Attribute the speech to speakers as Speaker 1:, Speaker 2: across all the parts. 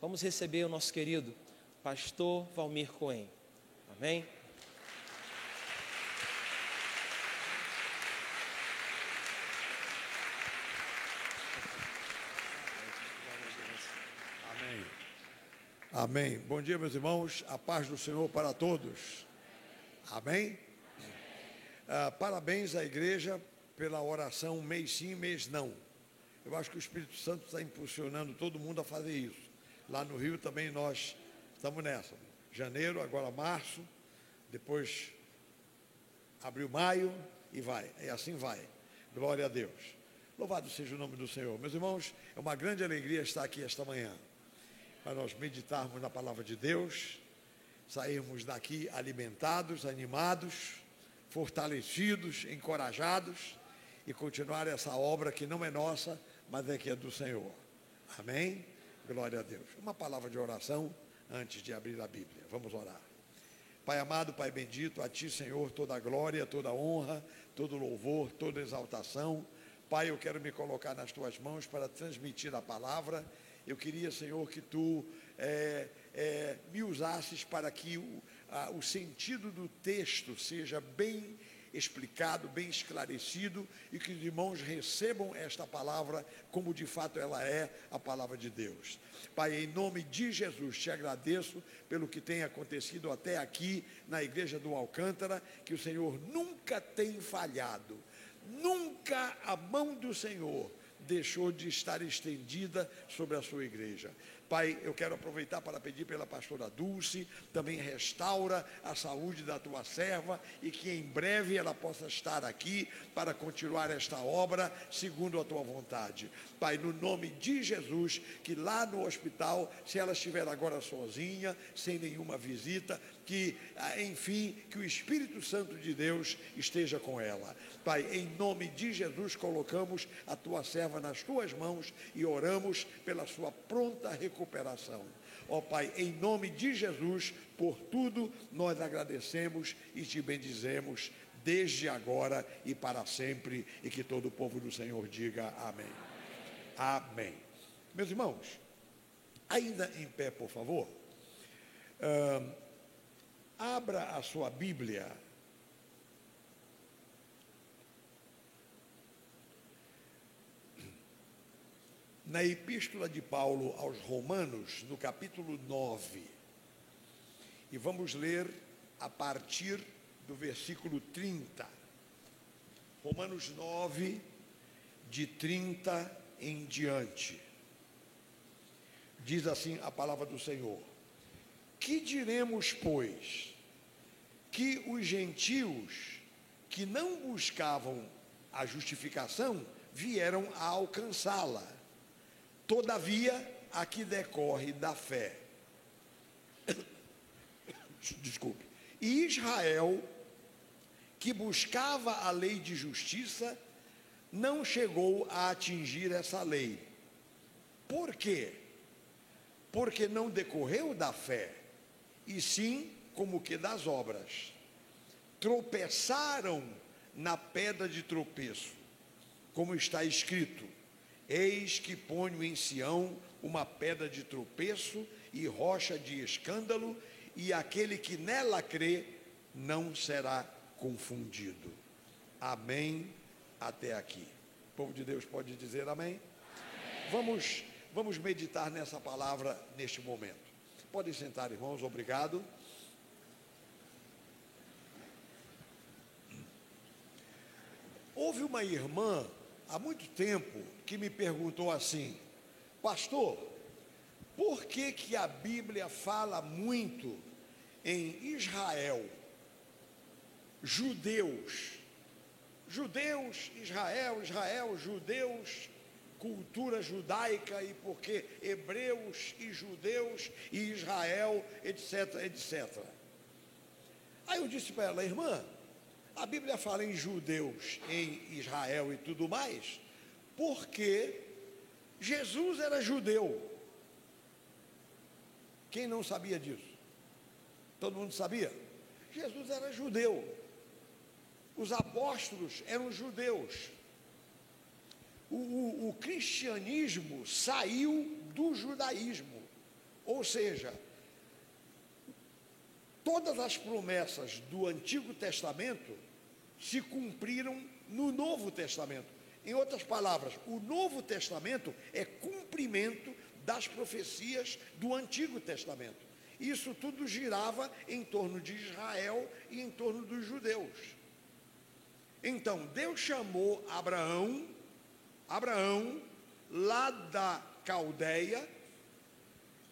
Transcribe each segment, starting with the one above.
Speaker 1: Vamos receber o nosso querido pastor Valmir Cohen. Amém?
Speaker 2: Amém. Amém. Bom dia, meus irmãos. A paz do Senhor para todos. Amém. Parabéns à igreja pela oração mês sim, mês não. Eu acho que o Espírito Santo está impulsionando todo mundo a fazer isso. Lá no Rio também nós estamos nessa. Janeiro, agora março, depois abril, maio e vai. E assim vai. Glória a Deus. Louvado seja o nome do Senhor. Meus irmãos, é uma grande alegria estar aqui esta manhã, para nós meditarmos na palavra de Deus, sairmos daqui alimentados, animados, fortalecidos, encorajados e continuar essa obra que não é nossa, mas é que é do Senhor. Amém? Glória a Deus. Uma palavra de oração antes de abrir a Bíblia. Vamos orar. Pai amado, Pai bendito, a Ti, Senhor, toda a glória, toda a honra, todo o louvor, toda a exaltação. Pai, eu quero me colocar nas Tuas mãos para transmitir a palavra. Eu queria, Senhor, que Tu me usasses para que o sentido do texto seja bem explicado, bem esclarecido, e que os irmãos recebam esta palavra como de fato ela é, a palavra de Deus. Pai, em nome de Jesus, te agradeço pelo que tem acontecido até aqui na igreja do Alcântara, que o Senhor nunca tem falhado, nunca a mão do Senhor deixou de estar estendida sobre a sua igreja. Pai, eu quero aproveitar para pedir pela pastora Dulce, também restaura a saúde da tua serva e que em breve ela possa estar aqui para continuar esta obra segundo a tua vontade. Pai, no nome de Jesus, que lá no hospital, se ela estiver agora sozinha, sem nenhuma visita, que, enfim, que o Espírito Santo de Deus esteja com ela. Pai, em nome de Jesus, colocamos a tua serva nas tuas mãos e oramos pela sua pronta recuperação. Ó Pai, em nome de Jesus, por tudo nós agradecemos e te bendizemos desde agora e para sempre, e que todo o povo do Senhor diga amém. Amém. Meus irmãos, ainda em pé, por favor, abra a sua Bíblia na Epístola de Paulo aos Romanos, no capítulo 9, e vamos ler a partir do versículo 30. Romanos 9, de 30 em diante. Diz assim a palavra do Senhor: que diremos, pois? Que os gentios que não buscavam a justificação vieram a alcançá-la. Todavia, a que decorre da fé. Desculpe. E Israel, que buscava a lei de justiça, não chegou a atingir essa lei. Por quê? Porque não decorreu da fé, e sim como que das obras. Tropeçaram na pedra de tropeço, como está escrito: eis que ponho em Sião uma pedra de tropeço e rocha de escândalo, e aquele que nela crê não será confundido. Amém. Até aqui. O povo de Deus pode dizer amém? Amém. Vamos meditar nessa palavra neste momento. Podem sentar, irmãos, obrigado. Houve uma irmã há muito tempo que me perguntou assim: pastor, por que a Bíblia fala muito em Israel, judeus, Israel, judeus, cultura judaica, e porque hebreus e judeus e Israel, etc, etc. Aí eu disse para ela: irmã, a Bíblia fala em judeus, em Israel e tudo mais, porque Jesus era judeu. Quem não sabia disso? Todo mundo sabia? Jesus era judeu. Os apóstolos eram judeus. O cristianismo saiu do judaísmo. Ou seja, todas as promessas do Antigo Testamento se cumpriram no Novo Testamento. Em outras palavras, o Novo Testamento é cumprimento das profecias do Antigo Testamento. Isso tudo girava em torno de Israel e em torno dos judeus. Então, Deus chamou Abraão lá da Caldeia,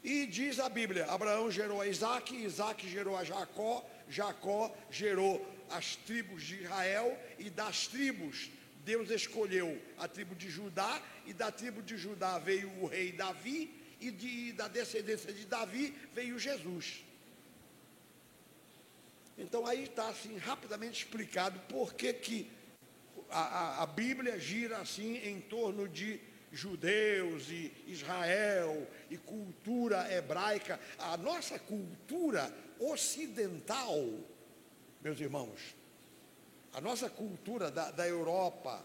Speaker 2: e diz a Bíblia, Abraão gerou a Isaac, Isaac gerou a Jacó, Jacó gerou as tribos de Israel, e das tribos Deus escolheu a tribo de Judá, e da tribo de Judá veio o rei Davi, e da descendência de Davi veio Jesus. Então aí está assim rapidamente explicado por que a Bíblia gira assim em torno de judeus e Israel e cultura hebraica. A nossa cultura ocidental, meus irmãos, a nossa cultura da Europa,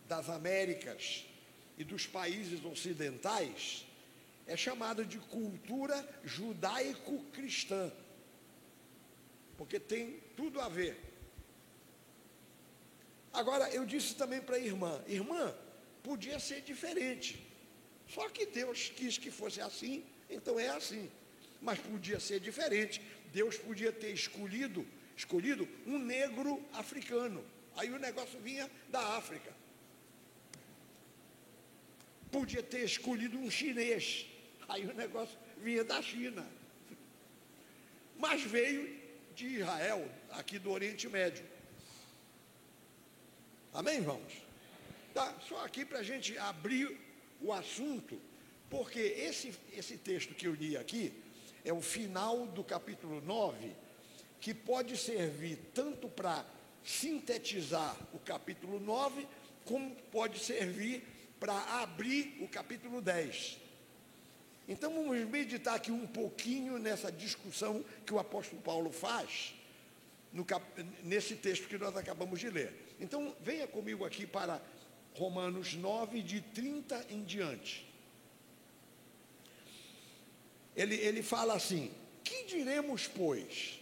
Speaker 2: das Américas e dos países ocidentais é chamada de cultura judaico-cristã, porque tem tudo a ver. Agora, eu disse também para a irmã, podia ser diferente, só que Deus quis que fosse assim, então é assim. Mas podia ser diferente, Deus podia ter escolhido um negro africano, aí o negócio vinha da África. Podia ter escolhido um chinês, aí o negócio vinha da China. Mas veio de Israel, aqui do Oriente Médio. Amém, irmãos? Tá, só aqui para a gente abrir o assunto, porque esse texto que eu li aqui é o final do capítulo 9, que pode servir tanto para sintetizar o capítulo 9, como pode servir para abrir o capítulo 10. Então vamos meditar aqui um pouquinho nessa discussão que o apóstolo Paulo faz nesse texto que nós acabamos de ler. Então venha comigo aqui para Romanos 9, de 30 em diante. Ele fala assim: que diremos, pois?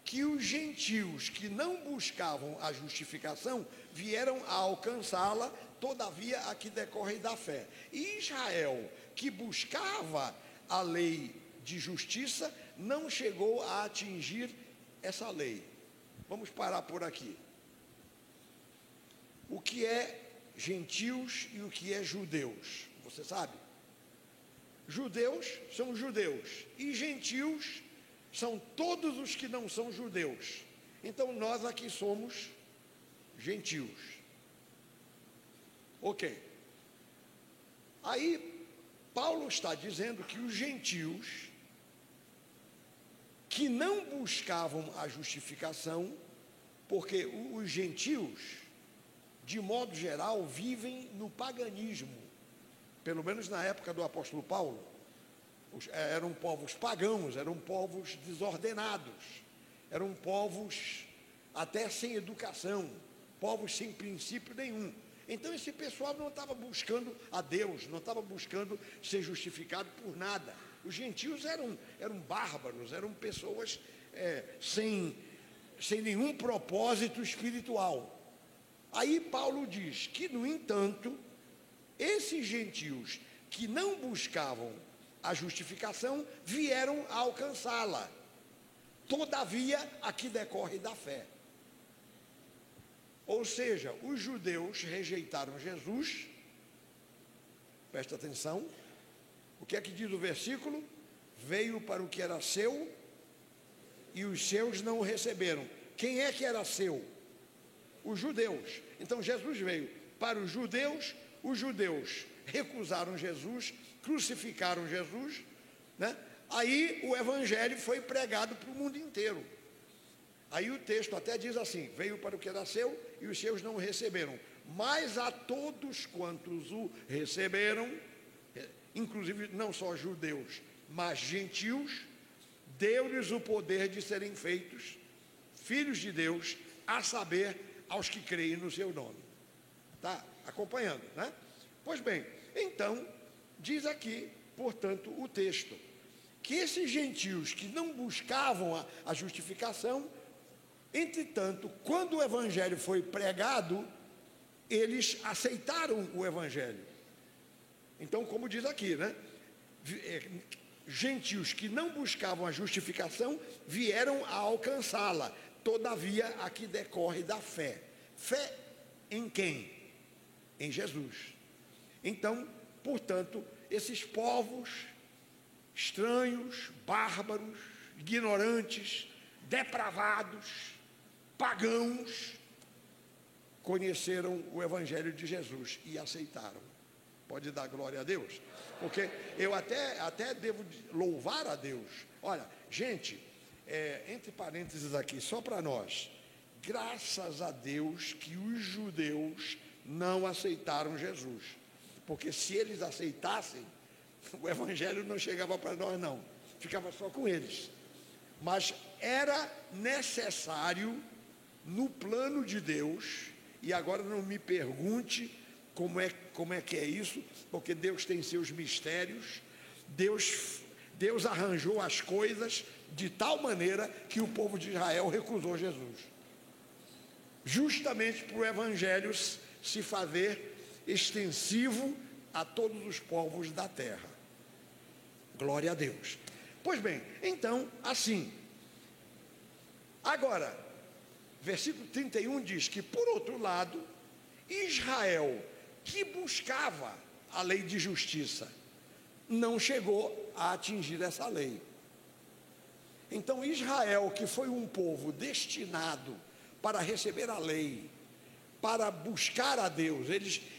Speaker 2: Que os gentios que não buscavam a justificação vieram a alcançá-la, todavia a que decorre da fé. E Israel, que buscava a lei de justiça, não chegou a atingir essa lei. Vamos parar por aqui. O que é gentios e o que é judeus? Você sabe? Judeus são judeus e gentios são todos os que não são judeus. Então nós aqui somos gentios. Ok. Aí Paulo está dizendo que os gentios que não buscavam a justificação, porque os gentios, de modo geral, vivem no paganismo. Pelo menos na época do apóstolo Paulo, eram povos pagãos, eram povos desordenados, eram povos até sem educação, povos sem princípio nenhum. Então esse pessoal não estava buscando a Deus, não estava buscando ser justificado por nada. Os gentios eram bárbaros, eram pessoas sem nenhum propósito espiritual. Aí Paulo diz que, no entanto, esses gentios que não buscavam a justificação vieram a alcançá-la, todavia a que decorre da fé. Ou seja, os judeus rejeitaram Jesus. Presta atenção. O que é que diz o versículo? Veio para o que era seu e os seus não o receberam. Quem é que era seu? Os judeus. Então Jesus veio para os judeus recusaram Jesus, crucificaram Jesus, né? Aí o evangelho foi pregado para o mundo inteiro. Aí o texto até diz assim: veio para o que era seu e os seus não o receberam, mas a todos quantos o receberam, inclusive não só judeus, mas gentios, deu-lhes o poder de serem feitos filhos de Deus, a saber, aos que creem no seu nome. Está acompanhando, né? Pois bem, então, diz aqui portanto, o texto, que esses gentios que não buscavam a justificação, entretanto, quando o evangelho foi pregado, eles aceitaram o evangelho. Então, como diz aqui, né? Gentios que não buscavam a justificação vieram a alcançá-la. Todavia, aqui decorre da fé. Fé em quem? Em Jesus. Então, portanto, esses povos estranhos, bárbaros, ignorantes, depravados, pagãos, conheceram o evangelho de Jesus e aceitaram. Pode dar glória a Deus? Porque eu até devo louvar a Deus. Olha, gente, entre parênteses aqui, só para nós, graças a Deus que os judeus não aceitaram Jesus. Porque se eles aceitassem, o evangelho não chegava para nós não, ficava só com eles. Mas era necessário, no plano de Deus, e agora não me pergunte como é que é isso, porque Deus tem seus mistérios. Deus arranjou as coisas de tal maneira que o povo de Israel recusou Jesus, justamente para o evangelho se fazer extensivo a todos os povos da terra. Glória a Deus. Pois bem, então, assim, agora, versículo 31 diz que, por outro lado, Israel, que buscava a lei de justiça, não chegou a atingir essa lei. Então, Israel, que foi um povo destinado para receber a lei, para buscar a Deus,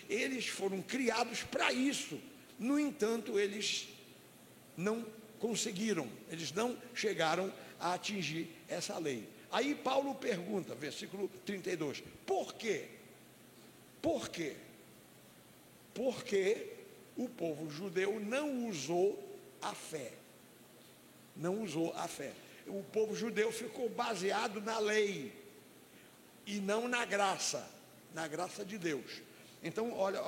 Speaker 2: eles foram criados para isso. No entanto, eles não conseguiram, eles não chegaram a atingir essa lei. Aí Paulo pergunta, versículo 32, por quê? Por quê? Porque o povo judeu não usou a fé. Não usou a fé. O povo judeu ficou baseado na lei e não na graça de Deus. Então, olha,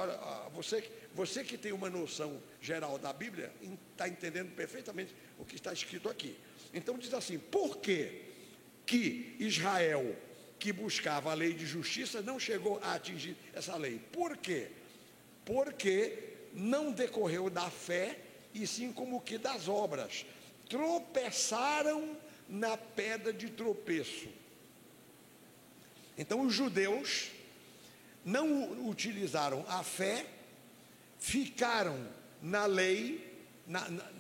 Speaker 2: você que tem uma noção geral da Bíblia, está entendendo perfeitamente o que está escrito aqui. Então diz assim, por que Israel, que buscava a lei de justiça, não chegou a atingir essa lei? Por quê? Porque não decorreu da fé, e sim como que das obras. Tropeçaram na pedra de tropeço. Então os judeus não utilizaram a fé, ficaram na lei,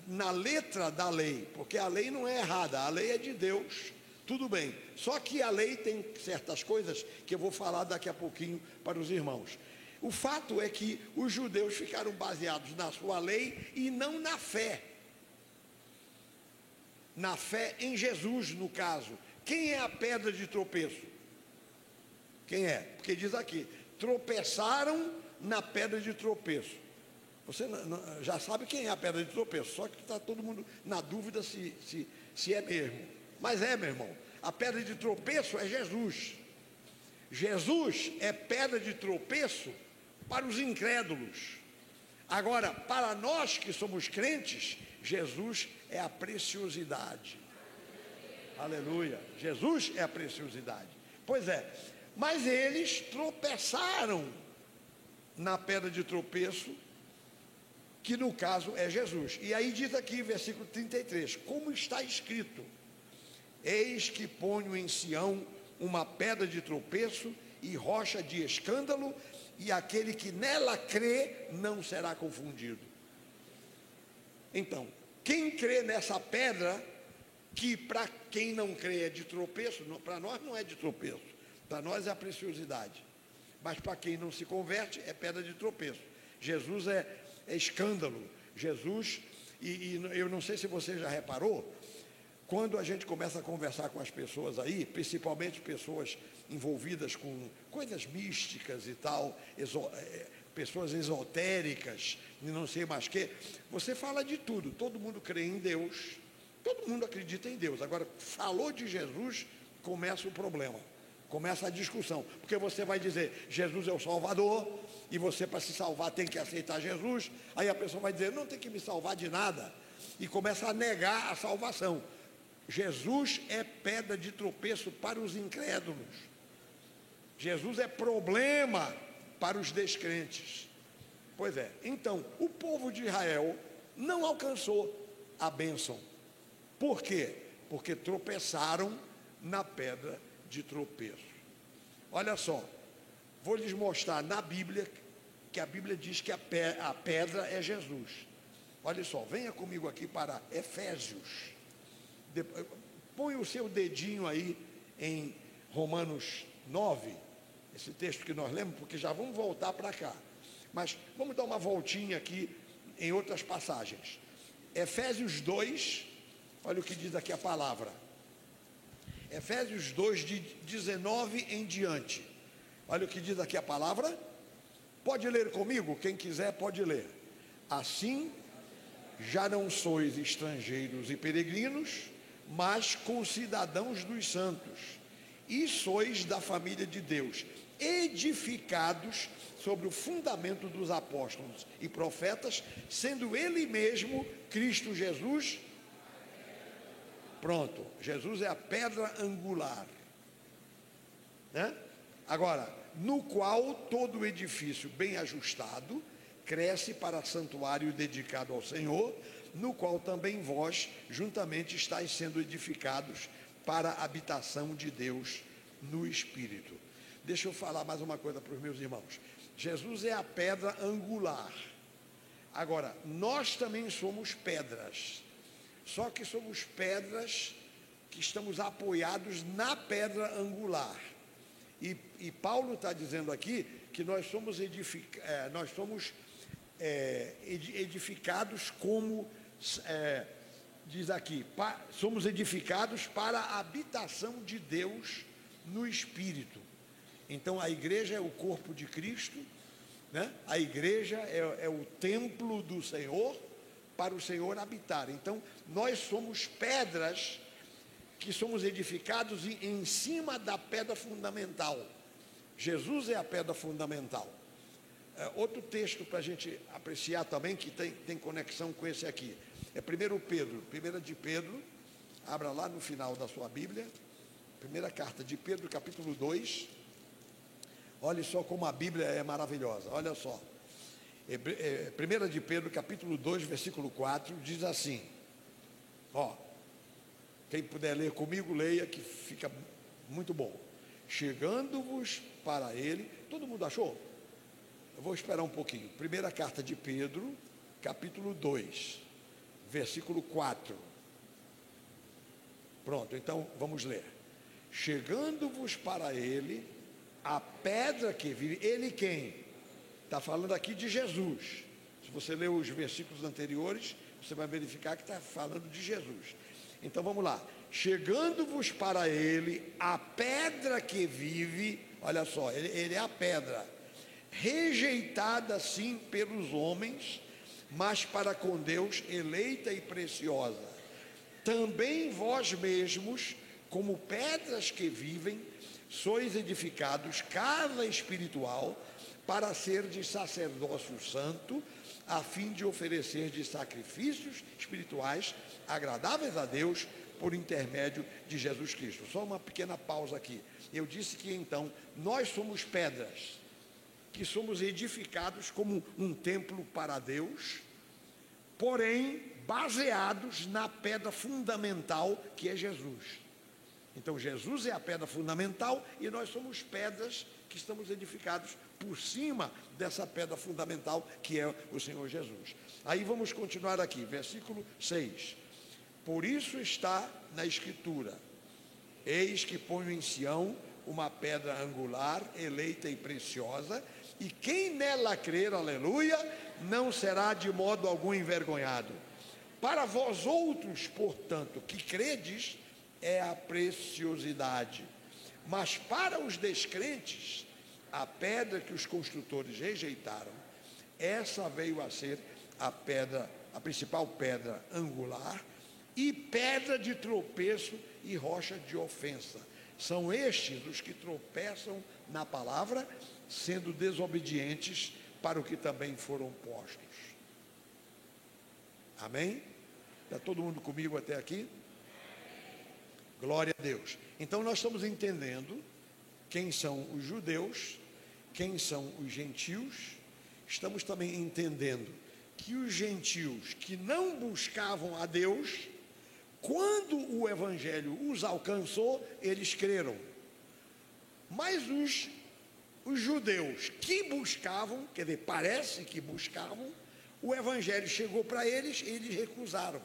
Speaker 2: na letra da lei, porque a lei não é errada, a lei é de Deus, tudo bem. Só que a lei tem certas coisas que eu vou falar daqui a pouquinho para os irmãos. O fato é que os judeus ficaram baseados na sua lei e não na fé. Na fé em Jesus, no caso. Quem é a pedra de tropeço? Quem é? Porque diz aqui, tropeçaram na pedra de tropeço. Você já sabe quem é a pedra de tropeço, só que está todo mundo na dúvida se é mesmo. Mas é, meu irmão, a pedra de tropeço é Jesus. Jesus é pedra de tropeço para os incrédulos. Agora, para nós que somos crentes, Jesus é a preciosidade. Aleluia. Jesus é a preciosidade. Pois é, mas eles tropeçaram na pedra de tropeço, que no caso é Jesus. E aí diz aqui, versículo 33, como está escrito, eis que ponho em Sião uma pedra de tropeço e rocha de escândalo, e aquele que nela crê não será confundido. Então, quem crê nessa pedra, que para quem não crê é de tropeço, para nós não é de tropeço, para nós é a preciosidade, mas para quem não se converte é pedra de tropeço. Jesus é escândalo. Jesus, e eu não sei se você já reparou, quando a gente começa a conversar com as pessoas aí, principalmente pessoas envolvidas com coisas místicas e tal, pessoas esotéricas, e não sei mais o que, você fala de tudo, todo mundo crê em Deus, todo mundo acredita em Deus. Agora, falou de Jesus, começa o problema. Começa a discussão, porque você vai dizer, Jesus é o Salvador, e você, para se salvar, tem que aceitar Jesus. Aí a pessoa vai dizer, não tem que me salvar de nada, e começa a negar a salvação. Jesus é pedra de tropeço para os incrédulos. Jesus é problema para os descrentes. Pois é, então, o povo de Israel não alcançou a bênção. Por quê? Porque tropeçaram na pedra de tropeço. Olha só, vou lhes mostrar na Bíblia, que a Bíblia diz que a pedra é Jesus. Olha só, venha comigo aqui para Efésios. Põe o seu dedinho aí em Romanos 9, esse texto que nós lemos, porque já vamos voltar para cá. Mas vamos dar uma voltinha aqui em outras passagens. Efésios 2, olha o que diz aqui a palavra. Efésios 2, de 19 em diante. Olha o que diz aqui a palavra. Pode ler comigo? Quem quiser pode ler. Assim, já não sois estrangeiros e peregrinos, mas concidadãos dos santos, e sois da família de Deus, edificados sobre o fundamento dos apóstolos e profetas, sendo Ele mesmo, Cristo Jesus. Pronto, Jesus é a pedra angular, né? Agora, no qual todo o edifício bem ajustado cresce para santuário dedicado ao Senhor, no qual também vós juntamente estáis sendo edificados para a habitação de Deus no Espírito. Deixa eu falar mais uma coisa para os meus irmãos. Jesus é a pedra angular. Agora, nós também somos pedras, só que somos pedras que estamos apoiados na pedra angular. E Paulo está dizendo aqui que nós somos edificados como, diz aqui, somos edificados para a habitação de Deus no Espírito. Então a igreja é o corpo de Cristo, né? A igreja é o templo do Senhor, para o Senhor habitar. Então nós somos pedras que somos edificados em cima da pedra fundamental. Jesus é a pedra fundamental. Outro texto para a gente apreciar também, que tem conexão com esse aqui, é 1 de Pedro, abra lá no final da sua Bíblia, primeira carta de Pedro, capítulo 2, olha só como a Bíblia é maravilhosa, olha só, 1 de Pedro, capítulo 2, versículo 4, diz assim, ó, quem puder ler comigo, leia, que fica muito bom. Chegando-vos para ele, todo mundo achou? Eu vou esperar um pouquinho. Primeira carta de Pedro, capítulo 2, versículo 4. Pronto, então vamos ler. Chegando-vos para ele, a pedra que vive, ele quem? Está falando aqui de Jesus. Se você ler os versículos anteriores, você vai verificar que está falando de Jesus. Então vamos lá. Chegando-vos para ele, a pedra que vive, olha só, ele é a pedra, rejeitada sim pelos homens, mas para com Deus eleita e preciosa. Também vós mesmos, como pedras que vivem, sois edificados casa espiritual, para ser de sacerdócio santo, a fim de oferecer de sacrifícios espirituais agradáveis a Deus por intermédio de Jesus Cristo. Só uma pequena pausa aqui. Eu disse que então nós somos pedras que somos edificados como um templo para Deus, porém baseados na pedra fundamental que é Jesus. Então Jesus é a pedra fundamental e nós somos pedras que estamos edificados por cima dessa pedra fundamental que é o Senhor Jesus. Aí vamos continuar aqui, versículo 6. Por isso está na Escritura: eis que ponho em Sião uma pedra angular, eleita e preciosa, e quem nela crer, aleluia, não será de modo algum envergonhado. Para vós outros, portanto, que credes, é a preciosidade, mas para os descrentes, a pedra que os construtores rejeitaram, essa veio a ser a principal pedra angular, e pedra de tropeço e rocha de ofensa. São estes os que tropeçam na palavra, sendo desobedientes para o que também foram postos. Amém? Está todo mundo comigo até aqui? Glória a Deus. Então nós estamos entendendo quem são os judeus, quem são os gentios. Estamos também entendendo que os gentios que não buscavam a Deus, quando o evangelho os alcançou, eles creram. Mas os judeus que buscavam, quer dizer, parece que buscavam, o evangelho chegou para eles e eles recusaram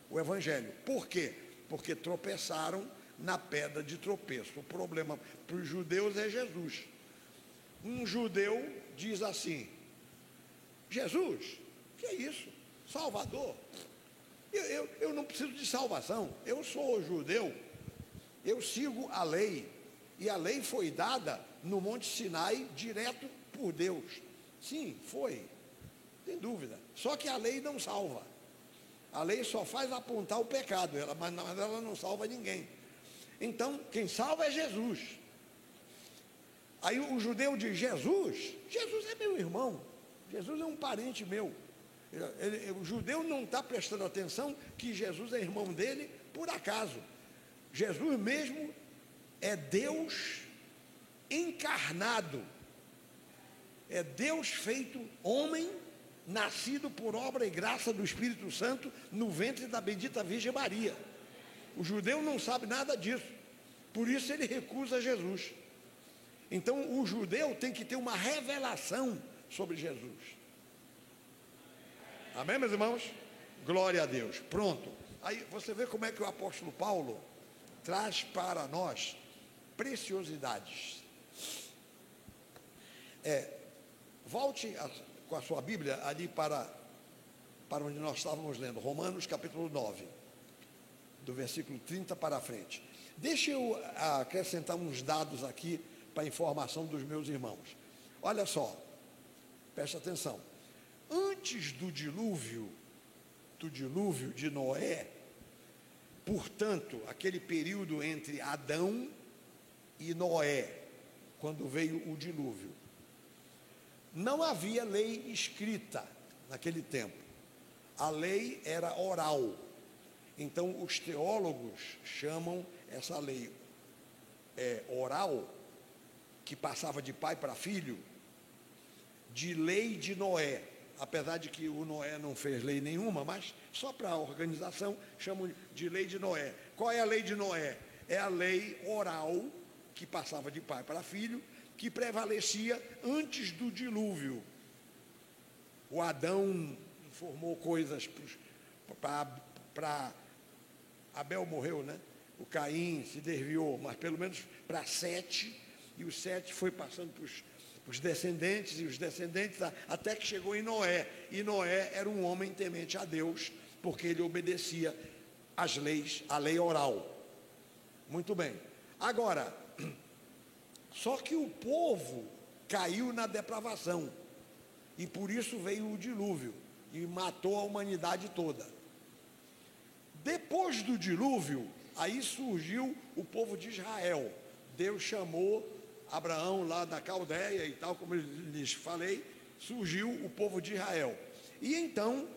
Speaker 2: o evangelho. Por quê? Porque tropeçaram na pedra de tropeço. O problema para os judeus é Jesus. Um judeu diz assim: Jesus, que é isso? Salvador? Eu não preciso de salvação. Eu sou judeu, eu sigo a lei, e a lei foi dada no Monte Sinai direto por Deus. Sim, foi, sem dúvida. Só que a lei não salva. A lei só faz apontar o pecado, mas ela não salva ninguém. Então, quem salva é Jesus. Aí o judeu diz: Jesus é meu irmão, Jesus é um parente meu. O judeu não está prestando atenção que Jesus é irmão dele por acaso. Jesus mesmo é Deus encarnado, é Deus feito homem, nascido por obra e graça do Espírito Santo no ventre da bendita Virgem Maria. O judeu não sabe nada disso, por isso ele recusa Jesus. Então o judeu tem que ter uma revelação sobre Jesus. Amém, meus irmãos? Glória a Deus. Pronto. Aí você vê como é que o apóstolo Paulo traz para nós preciosidades. Volte com a sua Bíblia ali para onde nós estávamos lendo, Romanos capítulo 9, do versículo 30 para frente. Deixa eu acrescentar uns dados aqui para a informação dos meus irmãos. Olha só, preste atenção. Antes do dilúvio de Noé, portanto, aquele período entre Adão e Noé, quando veio o dilúvio, não havia lei escrita naquele tempo. A lei era oral. Então, os teólogos chamam essa lei oral, que passava de pai para filho, de lei de Noé. Apesar de que o Noé não fez lei nenhuma, mas só para a organização chamam de lei de Noé. Qual é a lei de Noé? É a lei oral, que passava de pai para filho, que prevalecia antes do dilúvio. O Adão informou coisas para Abel morreu, né? O Caim se desviou, mas pelo menos para Sete, e o Sete foi passando para os descendentes, e os descendentes, até que chegou em Noé. E Noé era um homem temente a Deus, porque ele obedecia às leis, a lei oral. Muito bem. Agora, só que o povo caiu na depravação, e por isso veio o dilúvio, e matou a humanidade toda. Depois do dilúvio, aí surgiu o povo de Israel. Deus chamou Abraão lá da Caldeia e tal, como eu lhes falei, surgiu o povo de Israel. E então,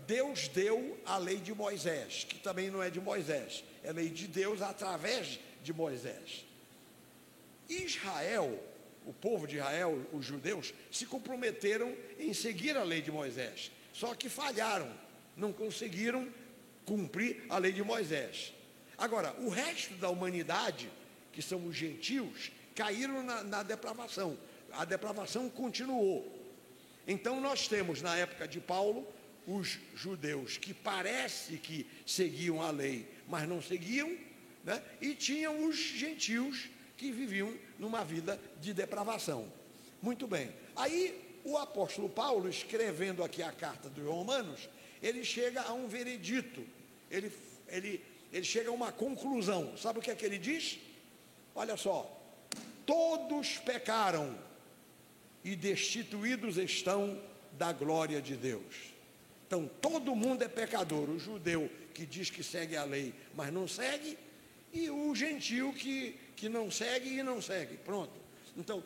Speaker 2: Deus deu a lei de Moisés, que também não é de Moisés, é lei de Deus através de Moisés. Israel, o povo de Israel, os judeus, se comprometeram em seguir a lei de Moisés, só que falharam, não conseguiram cumprir a lei de Moisés. Agora, o resto da humanidade, que são os gentios, caíram na depravação. A depravação continuou. Então nós temos, na época de Paulo, os judeus que parece que seguiam a lei, mas não seguiam, né? E tinham os gentios que viviam numa vida de depravação. Muito bem. Aí o apóstolo Paulo, escrevendo aqui a carta dos Romanos, ele chega a um veredito, ele chega a uma conclusão. Sabe o que é que ele diz? Olha só: todos pecaram e destituídos estão da glória de Deus. Então todo mundo é pecador. O judeu que diz que segue a lei, mas não segue, e o gentio que não segue e não segue. Pronto. Então,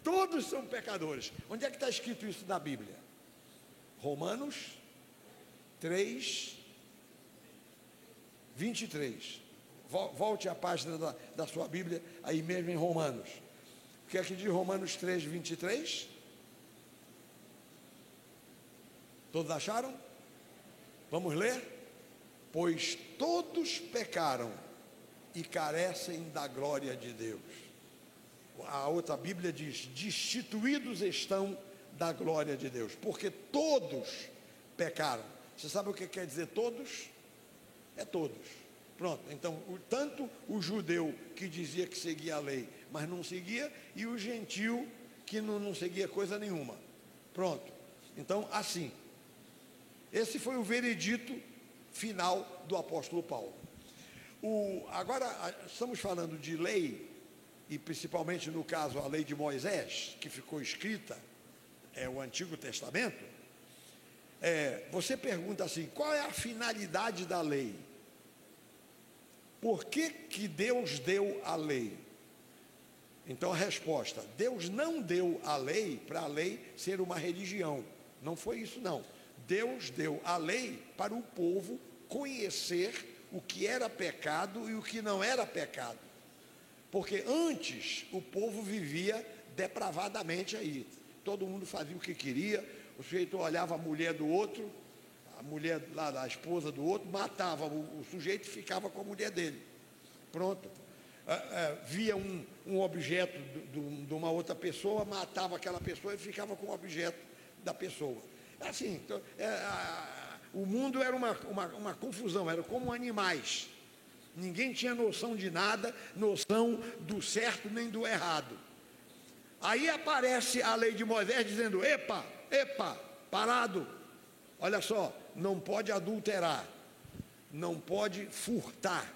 Speaker 2: todos são pecadores. Onde é que está escrito isso na Bíblia? Romanos 3, 23. Volte à página da sua Bíblia, aí mesmo em Romanos. O que é que diz Romanos 3, 23? Todos acharam? Vamos ler? Pois todos pecaram e carecem da glória de Deus. A outra Bíblia diz: destituídos estão da glória de Deus, porque todos pecaram. Você sabe o que quer dizer todos? É todos. Pronto, então, tanto o judeu que dizia que seguia a lei, mas não seguia, e o gentil que não seguia coisa nenhuma. Pronto, então, assim, esse foi o veredito final do apóstolo Paulo. Agora, estamos falando de lei, e principalmente no caso a lei de Moisés, que ficou escrita, é o Antigo Testamento. Você pergunta assim, qual é a finalidade da lei? Por que Deus deu a lei? Então a resposta: Deus não deu a lei para a lei ser uma religião. Não foi isso não. Deus deu a lei para o povo conhecer o que era pecado e o que não era pecado. Porque antes o povo vivia depravadamente aí. Todo mundo fazia o que queria, o sujeito olhava a mulher do outro, a mulher lá da esposa do outro, matava o sujeito e ficava com a mulher dele. Pronto. Via um objeto de uma outra pessoa, matava aquela pessoa e ficava com o objeto da pessoa. Assim, então, o mundo era uma confusão, era como animais. Ninguém tinha noção de nada, noção do certo nem do errado. Aí aparece a lei de Moisés dizendo: epa, parado, olha só, não pode adulterar, não pode furtar,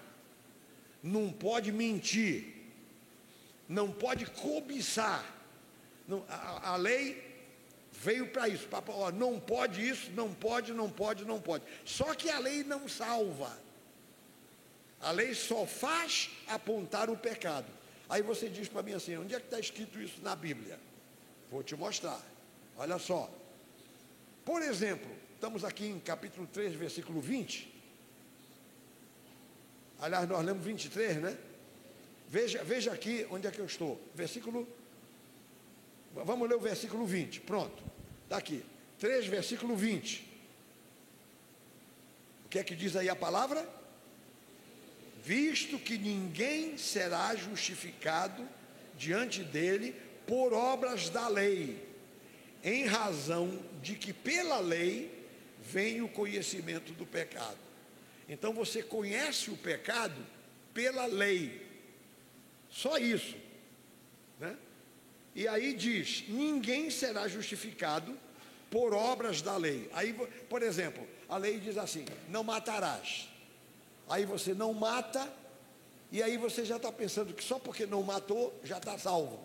Speaker 2: não pode mentir, não pode cobiçar. A lei veio para isso, não pode isso, não pode. Só que a lei não salva. A lei só faz apontar o pecado. Aí você diz para mim assim: onde é que está escrito isso na Bíblia? Vou te mostrar. Olha só. Por exemplo, estamos aqui em capítulo 3, versículo 20. Aliás, nós lemos 23, né? Veja aqui onde é que eu estou. Vamos ler o versículo 20. Pronto. Está aqui. 3, versículo 20. O que é que diz aí a palavra? Visto que ninguém será justificado diante dele por obras da lei, em razão de que pela lei vem o conhecimento do pecado. Então você conhece o pecado pela lei, só isso, né? E aí diz: ninguém será justificado por obras da lei. Aí, por exemplo, a lei diz assim: não matarás. Aí você não mata, e aí você já está pensando que só porque não matou já está salvo.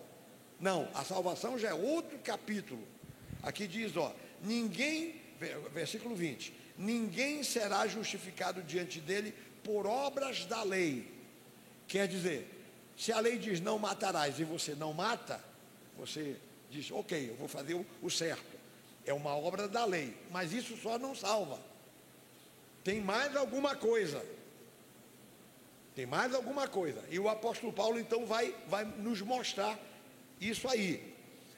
Speaker 2: Não, a salvação já é outro capítulo. Aqui diz, versículo 20: ninguém será justificado diante dele por obras da lei. Quer dizer, se a lei diz não matarás e você não mata, você diz: ok, eu vou fazer o certo. É uma obra da lei, mas isso só não salva. Tem mais alguma coisa. E o apóstolo Paulo então vai nos mostrar isso aí.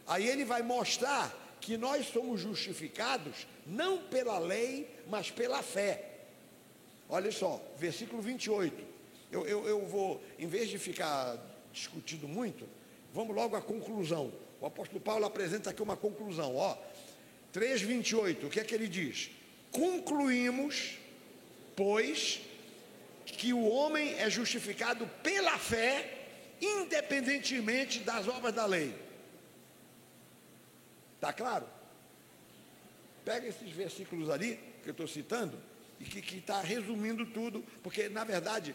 Speaker 2: Aí ele vai mostrar que nós somos justificados não pela lei, mas pela fé. Olha só, versículo 28. Eu vou, em vez de ficar discutindo muito, vamos logo à conclusão. O apóstolo Paulo apresenta aqui uma conclusão. 3:28, o que é que ele diz? Concluímos, pois, que o homem é justificado pela fé, independentemente das obras da lei. Está claro? Pega esses versículos ali, que eu estou citando, e que está resumindo tudo, porque, na verdade,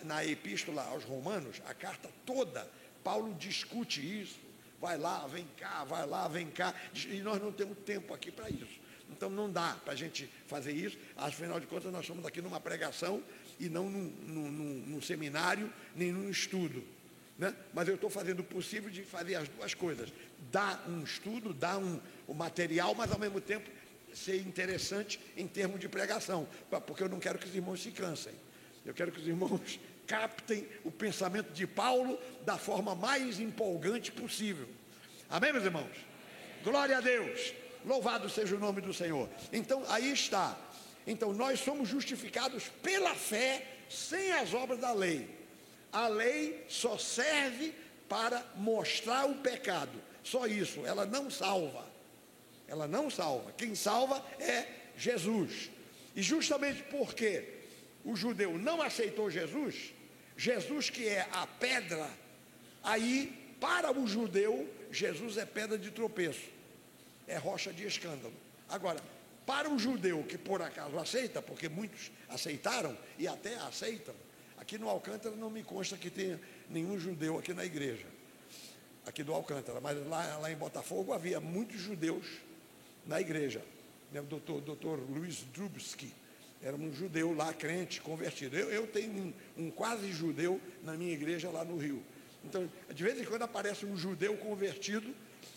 Speaker 2: na epístola aos Romanos, a carta toda, Paulo discute isso. Vai lá, vem cá, e nós não temos tempo aqui para isso. Então não dá para a gente fazer isso. Afinal de contas, nós estamos aqui numa pregação e não num seminário, nem num estudo, né? Mas eu estou fazendo o possível de fazer as duas coisas. Dar um estudo, dar o material, mas ao mesmo tempo ser interessante em termos de pregação, porque eu não quero que os irmãos se cansem. Eu quero que os irmãos captem o pensamento de Paulo da forma mais empolgante possível. Amém, meus irmãos? Glória a Deus. Louvado seja o nome do Senhor. Então, aí está. Então, nós somos justificados pela fé, sem as obras da lei. A lei só serve para mostrar o pecado. Só isso, ela não salva. Ela não salva. Quem salva é Jesus. E justamente porque o judeu não aceitou Jesus, Jesus que é a pedra, aí para o judeu, Jesus é pedra de tropeço. É rocha de escândalo. Agora, para o judeu que por acaso aceita, porque muitos aceitaram e até aceitam, aqui no Alcântara não me consta que tenha nenhum judeu aqui na igreja, aqui do Alcântara, mas lá em Botafogo havia muitos judeus na igreja. O doutor Luiz Drubsky era um judeu lá, crente, convertido. Eu tenho um quase judeu na minha igreja lá no Rio. Então, de vez em quando aparece um judeu convertido.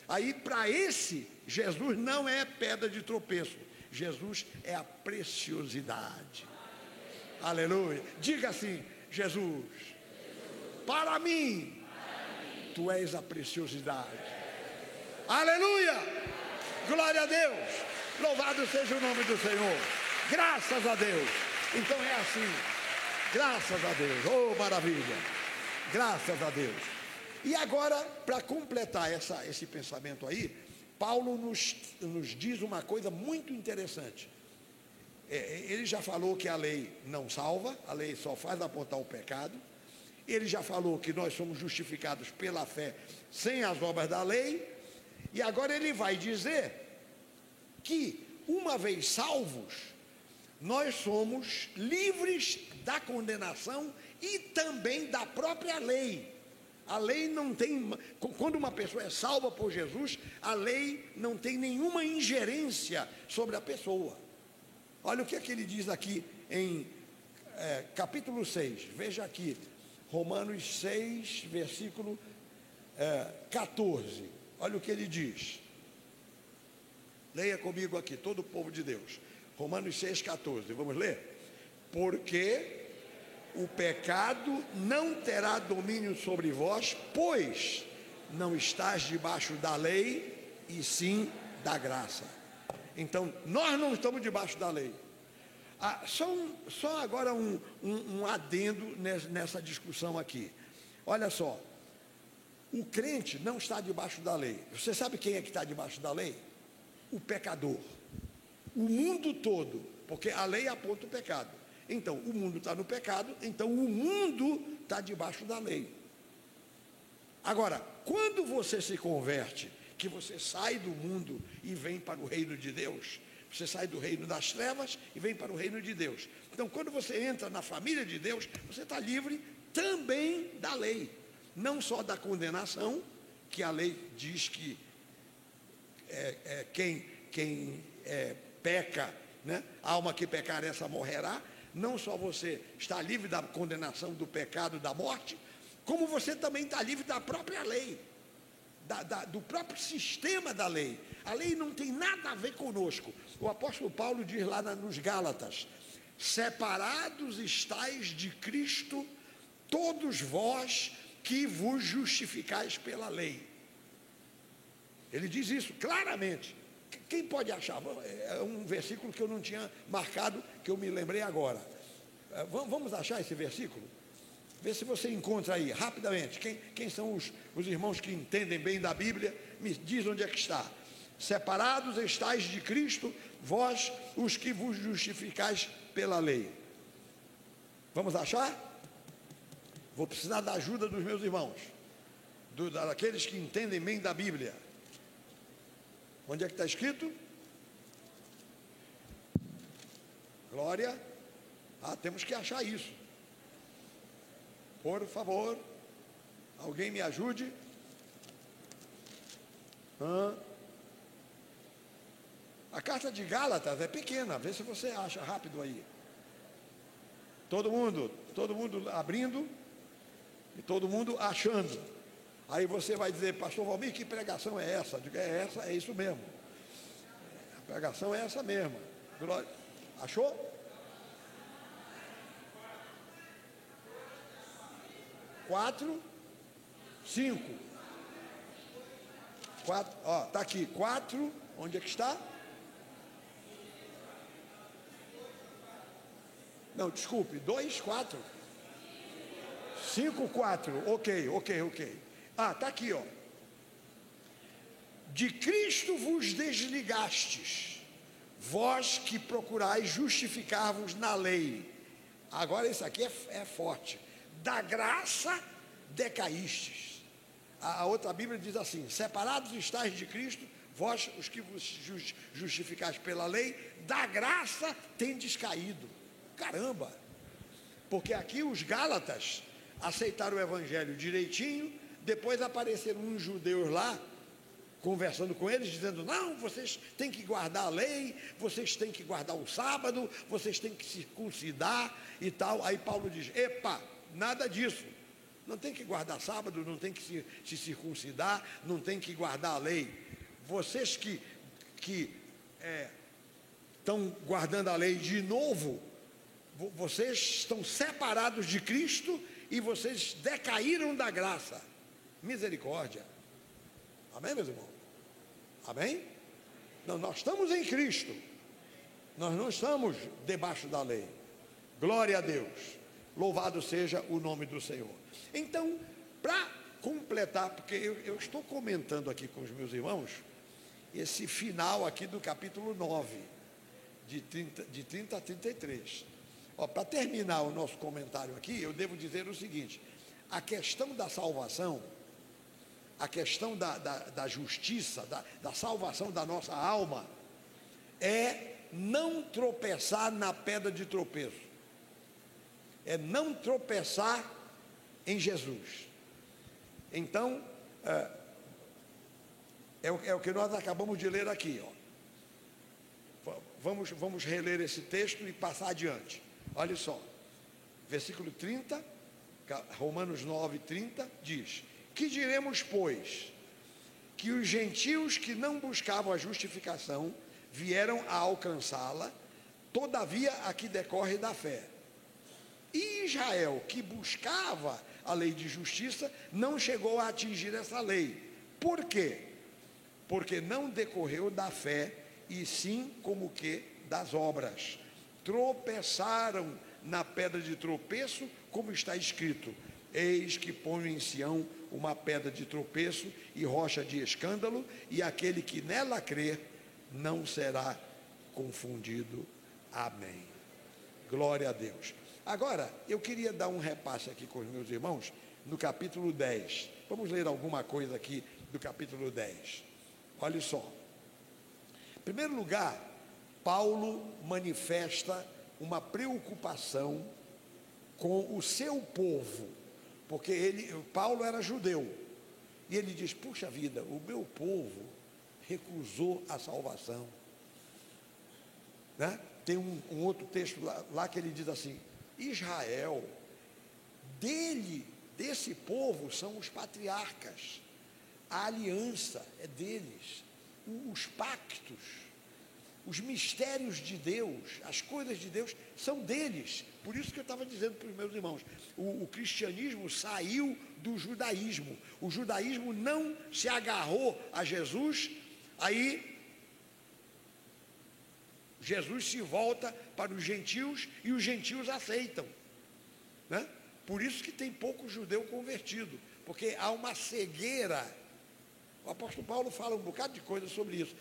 Speaker 2: Aí, para esse, Jesus não é pedra de tropeço. Jesus é a preciosidade. Aleluia. Diga assim: Jesus, para mim, tu és a preciosidade. Aleluia. Glória a Deus. Louvado seja o nome do Senhor. Graças a Deus. Então é assim. Graças a Deus. Oh, maravilha. Graças a Deus. E agora, para completar esse pensamento aí, Paulo nos diz uma coisa muito interessante. Ele já falou que a lei não salva, a lei só faz apontar o pecado. Ele já falou que nós somos justificados pela fé sem as obras da lei. E agora ele vai dizer que, uma vez salvos, nós somos livres da condenação e também da própria lei. A lei não tem, quando uma pessoa é salva por Jesus, a lei não tem nenhuma ingerência sobre a pessoa. Olha o que é que ele diz aqui em capítulo 6, veja aqui, Romanos 6, versículo 14, olha o que ele diz. Leia comigo aqui, todo o povo de Deus. Romanos 6, 14, vamos ler? Porque o pecado não terá domínio sobre vós, pois não estás debaixo da lei, e sim da graça. Então, nós não estamos debaixo da lei. Só agora um adendo nessa discussão aqui. Olha só, o crente não está debaixo da lei. Você sabe quem é que está debaixo da lei? O pecador. O mundo todo, porque a lei aponta o pecado. Então, o mundo está no pecado, então o mundo está debaixo da lei. Agora, quando você se converte, que você sai do mundo e vem para o reino de Deus, você sai do reino das trevas e vem para o reino de Deus. Então, quando você entra na família de Deus, você está livre também da lei. Não só da condenação, que a lei diz que quem peca, né? Alma que pecar, essa morrerá. Não só você está livre da condenação do pecado, da morte, como você também está livre da própria lei, do próprio sistema da lei. A lei não tem nada a ver conosco. O apóstolo Paulo diz lá nos Gálatas: separados estáis de Cristo, todos vós que vos justificais pela lei. Ele diz isso claramente. Quem pode achar? É um versículo que eu não tinha marcado, que eu me lembrei agora. Vamos achar esse versículo? Vê se você encontra aí, rapidamente. Quem são os irmãos que entendem bem da Bíblia? Me diz onde é que está. Separados estáis de Cristo, vós os que vos justificais pela lei. Vamos achar? Vou precisar da ajuda dos meus irmãos, daqueles que entendem bem da Bíblia. Onde é que está escrito? Glória. Temos que achar isso. Por favor, alguém me ajude. A carta de Gálatas é pequena, vê se você acha rápido aí. Todo mundo abrindo e todo mundo achando. Aí você vai dizer, pastor Valmir, que pregação é essa? Eu digo, é essa, é isso mesmo. A pregação é essa mesmo. Glória. Achou? 4, 5. 4, ó, tá aqui, 4, onde é que está? Não, desculpe, 2, 4. 5, 4, ok. Ah, tá aqui, ó. De Cristo vos desligastes, vós que procurais justificar-vos na lei. Agora isso aqui é forte. Da graça decaístes. A outra Bíblia diz assim: separados estáis de Cristo, vós os que vos justificais pela lei, da graça tendes caído. Caramba! Porque aqui os Gálatas aceitaram o evangelho direitinho, depois apareceram uns judeus lá, conversando com eles, dizendo, não, vocês têm que guardar a lei, vocês têm que guardar o sábado, vocês têm que circuncidar e tal. Aí Paulo diz, epa, nada disso. Não tem que guardar sábado, não tem que se circuncidar, não tem que guardar a lei. Vocês que estão guardando a lei de novo, vocês estão separados de Cristo e vocês decaíram da graça. Misericórdia. Amém, meus irmãos? Amém? Não, nós estamos em Cristo. Nós não estamos debaixo da lei. Glória a Deus. Louvado seja o nome do Senhor. Então, para completar, porque eu estou comentando aqui com os meus irmãos, esse final aqui do capítulo 9, de 30 a 33. Para terminar o nosso comentário aqui, eu devo dizer o seguinte: a questão da salvação, a questão da justiça, da salvação da nossa alma, é não tropeçar na pedra de tropeço, é não tropeçar em Jesus. Então, é o que nós acabamos de ler aqui, ó. Vamos reler esse texto e passar adiante. Olha só, versículo 30, Romanos 9, 30, diz: que diremos, pois? Que os gentios que não buscavam a justificação vieram a alcançá-la, todavia a que decorre da fé. E Israel, que buscava a lei de justiça, não chegou a atingir essa lei. Por quê? Porque não decorreu da fé, e sim como que das obras. Tropeçaram na pedra de tropeço, como está escrito: eis que ponho em Sião uma pedra de tropeço e rocha de escândalo, e aquele que nela crer não será confundido. Amém. Glória a Deus. Agora, eu queria dar um repasse aqui com os meus irmãos no capítulo 10. Vamos ler alguma coisa aqui do capítulo 10. Olha só. Em primeiro lugar, Paulo manifesta uma preocupação com o seu povo, porque Paulo era judeu, e ele diz, puxa vida, o meu povo recusou a salvação, né? Tem um outro texto lá que ele diz assim, Israel, desse povo são os patriarcas, a aliança é deles, os pactos, os mistérios de Deus, as coisas de Deus são deles. Por isso que eu estava dizendo para os meus irmãos, o cristianismo saiu do judaísmo. O judaísmo não se agarrou a Jesus, aí Jesus se volta para os gentios e os gentios aceitam, né? Por isso que tem pouco judeu convertido, porque há uma cegueira. O apóstolo Paulo fala um bocado de coisa sobre isso.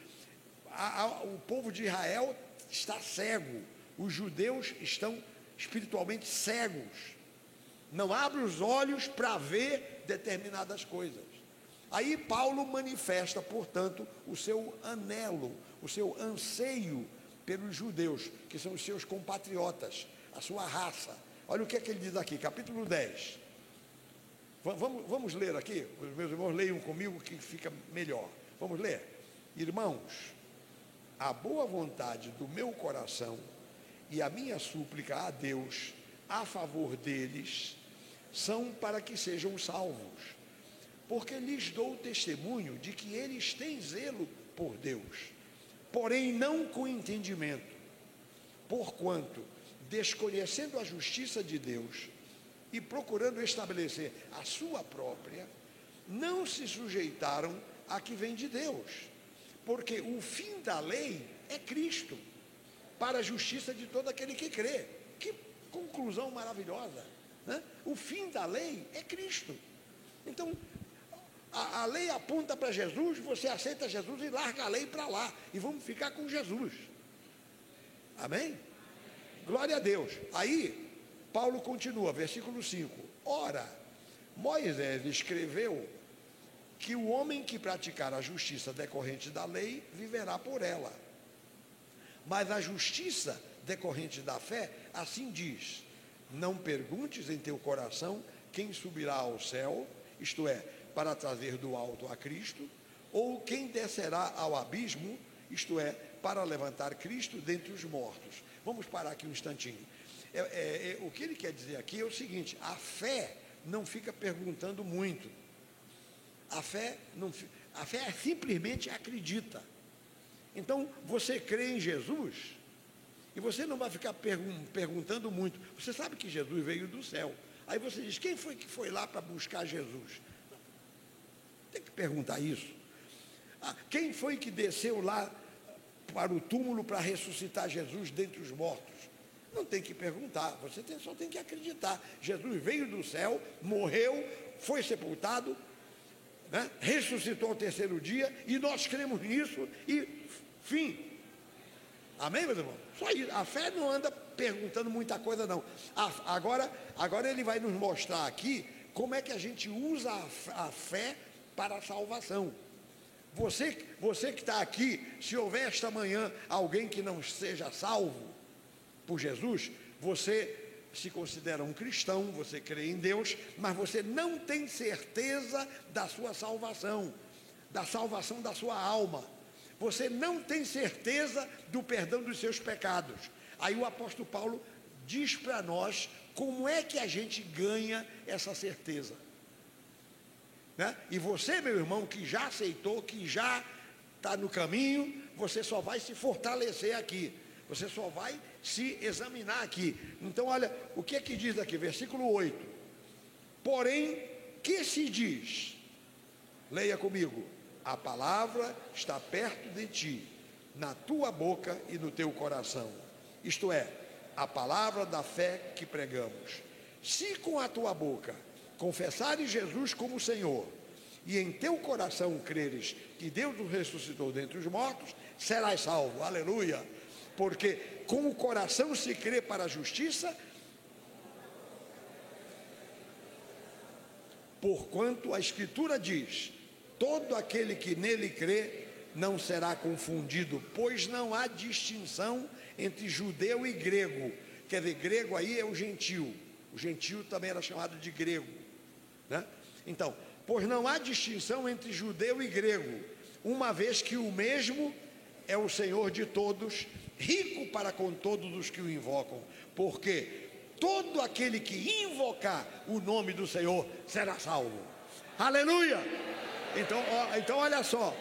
Speaker 2: O povo de Israel está cego, os judeus estão espiritualmente cegos, não abrem os olhos para ver determinadas coisas. Aí Paulo manifesta, portanto, o seu anelo, o seu anseio pelos judeus, que são os seus compatriotas, a sua raça. Olha o que é que ele diz aqui, capítulo 10. Vamos ler aqui, os meus irmãos leiam comigo que fica melhor. Vamos ler. Irmãos, a boa vontade do meu coração e a minha súplica a Deus a favor deles são para que sejam salvos, porque lhes dou testemunho de que eles têm zelo por Deus, porém não com entendimento, porquanto, desconhecendo a justiça de Deus e procurando estabelecer a sua própria, não se sujeitaram a que vem de Deus, porque o fim da lei é Cristo, para a justiça de todo aquele que crê. Que conclusão maravilhosa, né? O fim da lei é Cristo. Então, a lei aponta para Jesus, você aceita Jesus e larga a lei para lá, e vamos ficar com Jesus. Amém? Glória a Deus. Aí, Paulo continua, versículo 5. Ora, Moisés escreveu que o homem que praticar a justiça decorrente da lei viverá por ela. Mas a justiça decorrente da fé, assim diz: não perguntes em teu coração quem subirá ao céu, isto é, para trazer do alto a Cristo, ou quem descerá ao abismo, isto é, para levantar Cristo dentre os mortos. Vamos parar aqui um instantinho. O que ele quer dizer aqui é o seguinte: a fé não fica perguntando muito. A fé simplesmente acredita. Então, você crê em Jesus e você não vai ficar perguntando muito. Você sabe que Jesus veio do céu. Aí você diz: quem foi que foi lá para buscar Jesus? Não, tem que perguntar isso. Quem foi que desceu lá para o túmulo para ressuscitar Jesus dentre os mortos? Não tem que perguntar, você só tem que acreditar. Jesus veio do céu, morreu, foi sepultado, né? Ressuscitou ao terceiro dia, e nós cremos nisso, e fim. Amém, meus irmãos? Só isso. A fé não anda perguntando muita coisa, não. Agora ele vai nos mostrar aqui como é que a gente usa a fé para a salvação. Você que está aqui, se houver esta manhã alguém que não seja salvo por Jesus, você se considera um cristão, você crê em Deus, mas você não tem certeza da sua salvação, da salvação da sua alma. Você não tem certeza do perdão dos seus pecados. Aí o apóstolo Paulo diz para nós como é que a gente ganha essa certeza, né? E você, meu irmão, que já aceitou, que já está no caminho, você só vai se fortalecer aqui, você só vai se examinar aqui. Então olha, o que é que diz aqui, versículo 8. Porém, que se diz? Leia comigo: a palavra está perto de ti, na tua boca e no teu coração, isto é, a palavra da fé que pregamos. Se com a tua boca confessares Jesus como Senhor, e em teu coração creres que Deus o ressuscitou dentre os mortos, serás salvo. Aleluia! Porque com o coração se crê para a justiça, porquanto a Escritura diz: todo aquele que nele crê não será confundido, pois não há distinção entre judeu e grego. Quer dizer, grego aí é o gentil também era chamado de grego, né? Então, pois não há distinção entre judeu e grego, uma vez que o mesmo é o Senhor de todos, rico para com todos os que o invocam, porque todo aquele que invocar o nome do Senhor será salvo. Aleluia! Então olha só,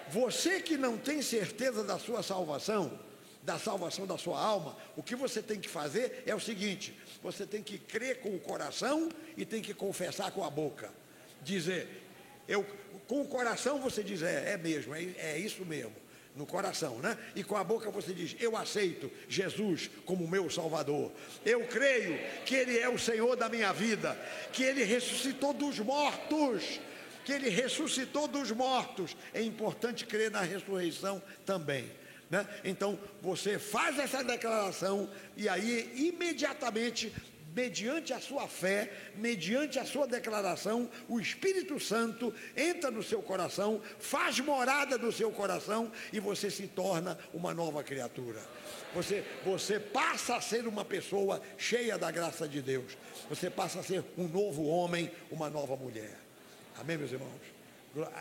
Speaker 2: você que não tem certeza da sua salvação, da salvação da sua alma, o que você tem que fazer é o seguinte: você tem que crer com o coração e tem que confessar com a boca. Dizer, com o coração você diz, é mesmo, é isso mesmo, no coração, né? E com a boca você diz: eu aceito Jesus como meu Salvador, eu creio que Ele é o Senhor da minha vida, que Ele ressuscitou dos mortos, É importante crer na ressurreição também, né? Então você faz essa declaração, e aí imediatamente, mediante a sua fé, mediante a sua declaração, o Espírito Santo entra no seu coração, faz morada no seu coração, e você se torna uma nova criatura. Você passa a ser uma pessoa cheia da graça de Deus. Você passa a ser um novo homem, uma nova mulher. Amém, meus irmãos?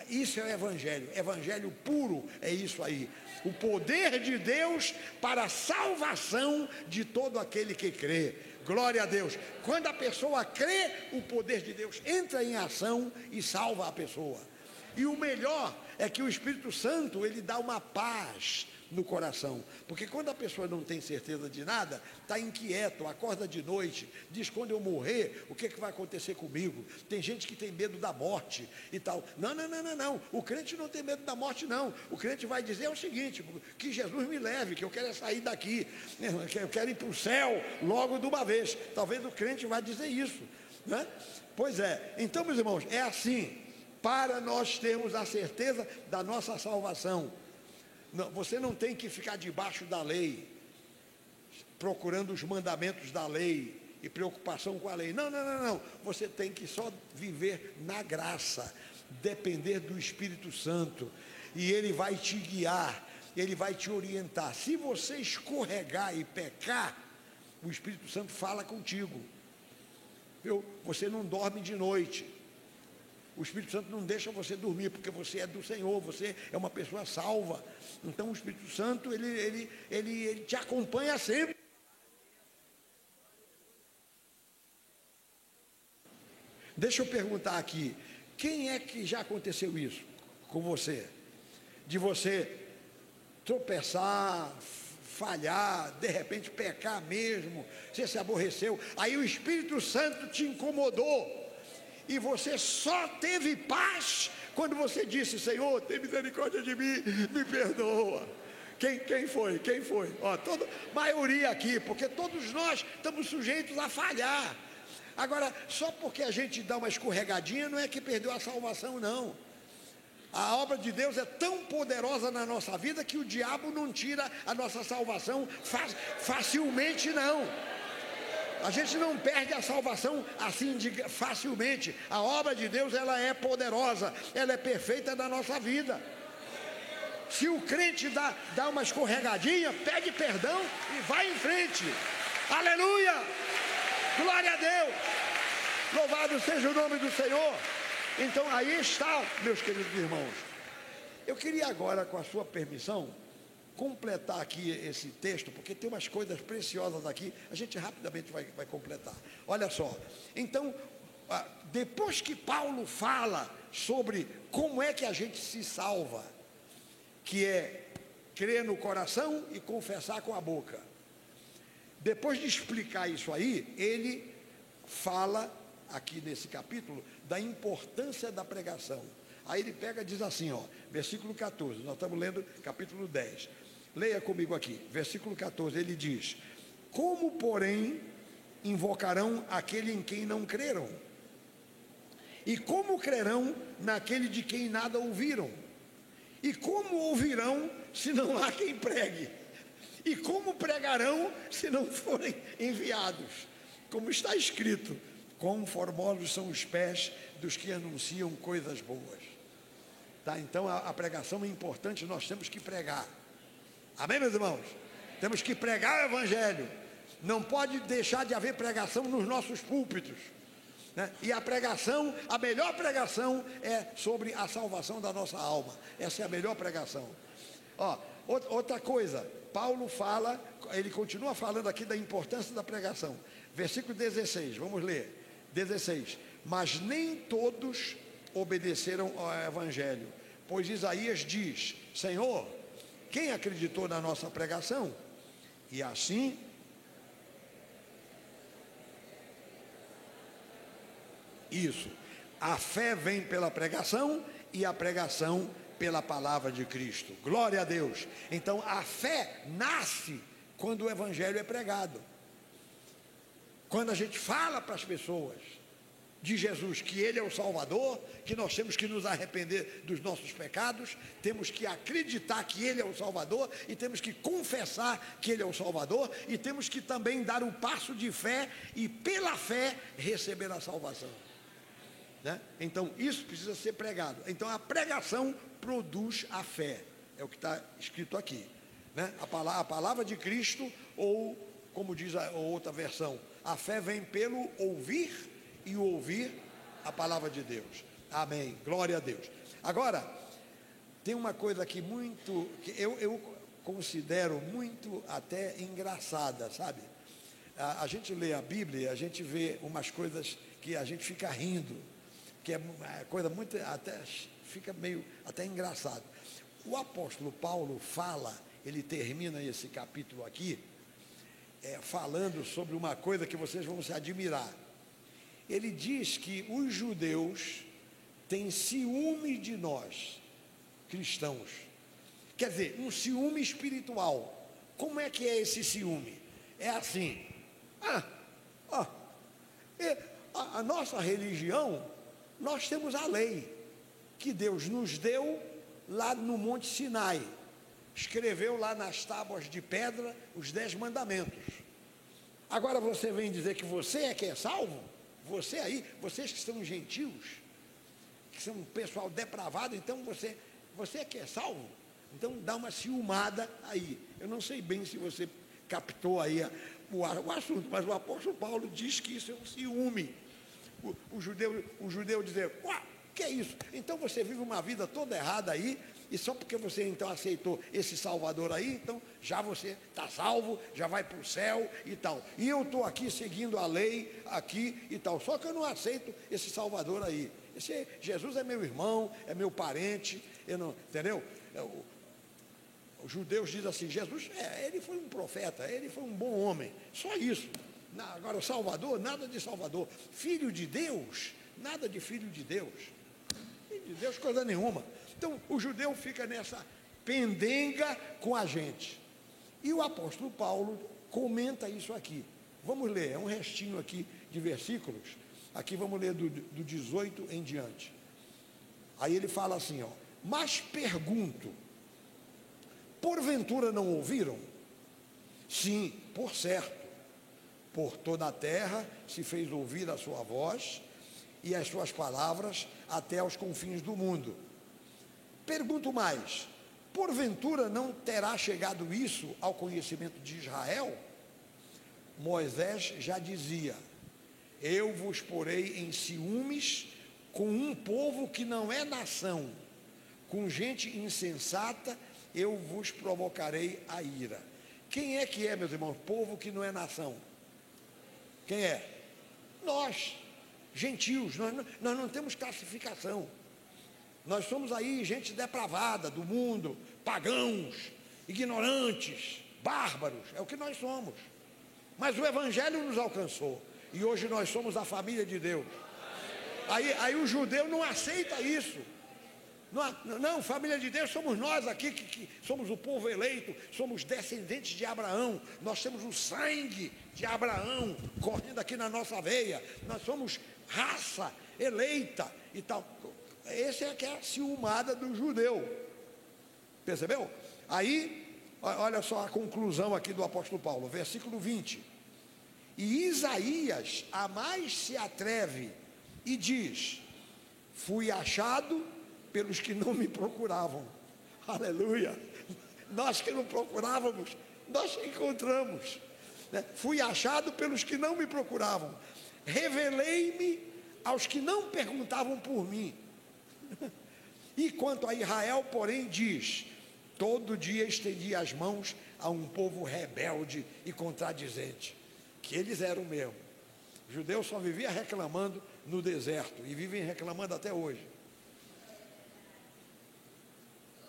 Speaker 2: Isso é o evangelho. Evangelho puro é isso aí. O poder de Deus para a salvação de todo aquele que crê. Glória a Deus. Quando a pessoa crê, o poder de Deus entra em ação e salva a pessoa. E o melhor é que o Espírito Santo, ele dá uma paz no coração, porque quando a pessoa não tem certeza de nada, está inquieto, acorda de noite, diz: quando eu morrer, o que vai acontecer comigo? Tem gente que tem medo da morte e tal. Não, o crente não tem medo da morte, não. O crente vai dizer o seguinte: que Jesus me leve, que eu quero sair daqui, que eu quero ir para o céu logo de uma vez. Talvez o crente vai dizer isso, né? Pois é. Então, meus irmãos, é assim, para nós termos a certeza da nossa salvação. Não, você não tem que ficar debaixo da lei, procurando os mandamentos da lei e preocupação com a lei. Não. Você tem que só viver na graça, depender do Espírito Santo, e Ele vai te guiar, Ele vai te orientar. Se você escorregar e pecar, o Espírito Santo fala contigo. Você não dorme de noite. O Espírito Santo não deixa você dormir, porque você é do Senhor, você é uma pessoa salva. Então o Espírito Santo, ele te acompanha sempre. Deixa eu perguntar aqui, quem é que já aconteceu isso com você? De você tropeçar, falhar, de repente pecar mesmo, você se aborreceu, aí o Espírito Santo te incomodou. E você só teve paz quando você disse: Senhor, tem misericórdia de mim, me perdoa. Quem foi? Toda maioria aqui, porque todos nós estamos sujeitos a falhar. Agora, só porque a gente dá uma escorregadinha, não é que perdeu a salvação, não. A obra de Deus é tão poderosa na nossa vida que o diabo não tira a nossa salvação facilmente, não. A gente não perde a salvação assim facilmente. A obra de Deus, ela é poderosa, ela é perfeita na nossa vida. Se o crente dá uma escorregadinha, pede perdão e vai em frente. Aleluia! Glória a Deus! Louvado seja o nome do Senhor. Então aí está, meus queridos irmãos. Eu queria agora, com a sua permissão, completar aqui esse texto, porque tem umas coisas preciosas aqui, a gente rapidamente vai completar. Olha só, então, depois que Paulo fala sobre como é que a gente se salva, que é crer no coração e confessar com a boca. Depois de explicar isso aí, ele fala, aqui nesse capítulo, da importância da pregação. Aí ele pega e diz assim, versículo 14, nós estamos lendo capítulo 10. Leia comigo aqui, versículo 14, ele diz: como, porém, invocarão aquele em quem não creram? E como crerão naquele de quem nada ouviram? E como ouvirão se não há quem pregue? E como pregarão se não forem enviados? Como está escrito: quão formosos são os pés dos que anunciam coisas boas. Tá? Então a pregação é importante, nós temos que pregar. Amém, meus irmãos? Temos que pregar o Evangelho. Não pode deixar de haver pregação nos nossos púlpitos, né? E a pregação, a melhor pregação é sobre a salvação da nossa alma. Essa é a melhor pregação. Outra coisa, Paulo fala, ele continua falando aqui da importância da pregação. Versículo 16, vamos ler. 16, mas nem todos obedeceram ao Evangelho, pois Isaías diz: Senhor, quem acreditou na nossa pregação? E assim, isso, a fé vem pela pregação e a pregação pela palavra de Cristo. Glória a Deus. Então a fé nasce quando o Evangelho é pregado. Quando a gente fala para as pessoas de Jesus, que Ele é o Salvador, que nós temos que nos arrepender dos nossos pecados, temos que acreditar que Ele é o Salvador, e temos que confessar que Ele é o Salvador, e temos que também dar um passo de fé, e pela fé receber a salvação, né? Então isso precisa ser pregado. Então a pregação produz a fé, é o que está escrito aqui, né? A palavra de Cristo, ou como diz a outra versão, a fé vem pelo ouvir e ouvir a palavra de Deus. Amém, glória a Deus. Agora, tem uma coisa aqui muito, que eu considero muito até engraçada, sabe? A gente lê a Bíblia, a gente vê umas coisas que a gente fica rindo, que é coisa muito, até fica meio até engraçado. O apóstolo Paulo fala, ele termina esse capítulo aqui, falando sobre uma coisa que vocês vão se admirar. Ele diz que os judeus têm ciúme de nós, cristãos. Quer dizer, um ciúme espiritual. Como é que é esse ciúme? É assim, a nossa religião, nós temos a lei que Deus nos deu lá no Monte Sinai, escreveu lá nas tábuas de pedra os 10 mandamentos. Agora você vem dizer que você é que é salvo? Você aí, vocês que são gentios, que são um pessoal depravado, então você é que é salvo? Então dá uma ciumada aí. Eu não sei bem se você captou aí o assunto, mas o apóstolo Paulo diz que isso é um ciúme. O judeu dizer, que é isso? Então você vive uma vida toda errada aí, e só porque você então aceitou esse Salvador aí, então já você está salvo, já vai para o céu e tal. E eu estou aqui seguindo a lei aqui e tal, só que eu não aceito esse Salvador aí. Jesus é meu irmão, é meu parente, eu não, entendeu? Os judeus dizem assim, Jesus, ele foi um profeta, ele foi um bom homem, só isso. Agora o Salvador, nada de Salvador. Filho de Deus, nada de filho de Deus. Filho de Deus, coisa nenhuma. Então o judeu fica nessa pendenga com a gente. E o apóstolo Paulo comenta isso aqui. Vamos ler, é um restinho aqui de versículos. Aqui vamos ler do 18 em diante. Aí ele fala assim, mas pergunto, porventura não ouviram? Sim, por certo. Por toda a terra se fez ouvir a sua voz e as suas palavras até aos confins do mundo. Pergunto mais, porventura não terá chegado isso ao conhecimento de Israel? Moisés já dizia, eu vos porei em ciúmes com um povo que não é nação, com gente insensata eu vos provocarei a ira. Quem é que é, meus irmãos, povo que não é nação? Quem é? Nós, gentios, nós não temos classificação. Nós somos aí gente depravada do mundo, pagãos, ignorantes, bárbaros, é o que nós somos. Mas o Evangelho nos alcançou e hoje nós somos a família de Deus. Aí o judeu não aceita isso. Não, família de Deus somos nós aqui, que somos o povo eleito, somos descendentes de Abraão, nós temos o sangue de Abraão correndo aqui na nossa veia, nós somos raça eleita e tal. Essa é que é a ciumada do judeu, percebeu? Aí, olha só a conclusão aqui do apóstolo Paulo, versículo 20. E Isaías a mais se atreve e diz, fui achado pelos que não me procuravam. Aleluia. Nós que não procurávamos, nós encontramos, né? Fui achado pelos que não me procuravam. Revelei-me aos que não perguntavam por mim. E quanto a Israel, porém, diz, todo dia estendi as mãos a um povo rebelde e contradizente, que eles eram mesmo. Os judeus só viviam reclamando no deserto e vivem reclamando até hoje.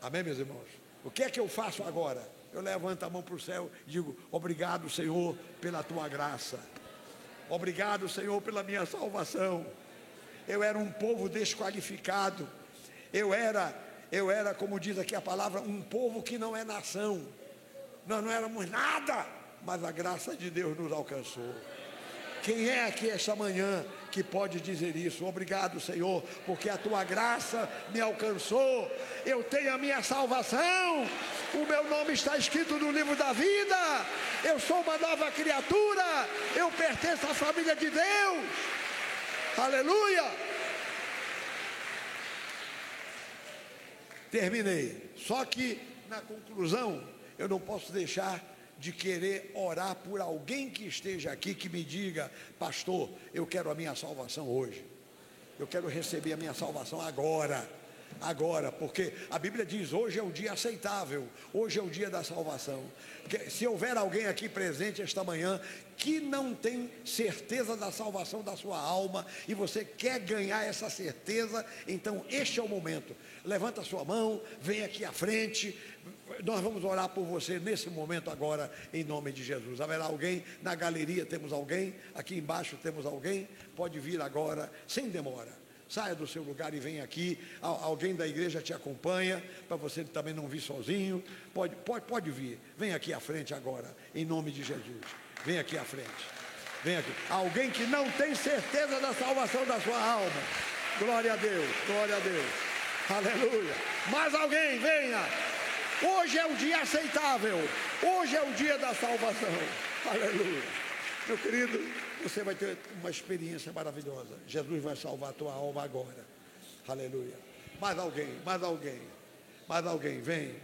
Speaker 2: Amém, meus irmãos? O que é que eu faço agora? Eu levanto a mão para o céu e digo, obrigado, Senhor, pela tua graça. Obrigado, Senhor, pela minha salvação. Eu era um povo desqualificado. Eu era, como diz aqui a palavra, um povo que não é nação. Nós não éramos nada, mas a graça de Deus nos alcançou. Quem é aqui esta manhã que pode dizer isso? Obrigado, Senhor, porque a tua graça me alcançou. Eu tenho a minha salvação. O meu nome está escrito no livro da vida. Eu sou uma nova criatura. Eu pertenço à família de Deus. Aleluia. Terminei. Só que na conclusão eu não posso deixar de querer orar por alguém que esteja aqui, que me diga, pastor, eu quero a minha salvação hoje, eu quero receber a minha salvação agora, agora, porque a Bíblia diz: hoje é o dia aceitável, hoje é o dia da salvação. Se houver alguém aqui presente esta manhã que não tem certeza da salvação da sua alma e você quer ganhar essa certeza, então este é o momento. Levanta a sua mão, vem aqui à frente, nós vamos orar por você nesse momento agora, em nome de Jesus. Haverá alguém na galeria? Temos alguém aqui embaixo? Temos alguém? Pode vir agora, sem demora. Saia do seu lugar e venha aqui. Alguém da igreja te acompanha, para você também não vir sozinho. Pode vir. Vem aqui à frente agora, em nome de Jesus. Vem aqui à frente. Vem aqui. Alguém que não tem certeza da salvação da sua alma. Glória a Deus, glória a Deus. Aleluia. Mais alguém, venha. Hoje é o dia aceitável. Hoje é o dia da salvação. Aleluia. Meu querido, você vai ter uma experiência maravilhosa. Jesus vai salvar a tua alma agora. Aleluia. Mais alguém, mais alguém. Mais alguém, vem.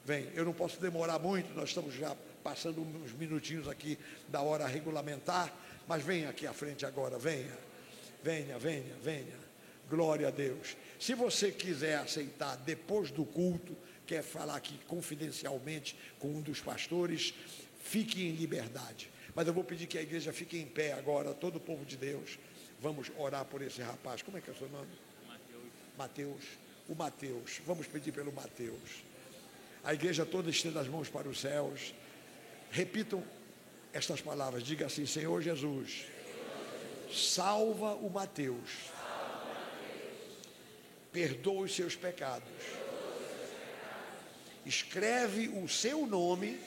Speaker 2: Vem. Eu não posso demorar muito, nós estamos já passando uns minutinhos aqui da hora regulamentar, mas venha aqui à frente agora, venha. Venha, venha, venha. Glória a Deus. Se você quiser aceitar depois do culto, quer falar aqui confidencialmente com um dos pastores, fique em liberdade. Mas eu vou pedir que a igreja fique em pé agora, todo o povo de Deus. Vamos orar por esse rapaz. Como é que é o seu nome? Mateus. O Mateus. Vamos pedir pelo Mateus. A igreja toda estenda as mãos para os céus. Repitam estas palavras. Diga assim: Senhor Jesus, salva o Mateus. Perdoa os seus pecados. Escreve o seu nome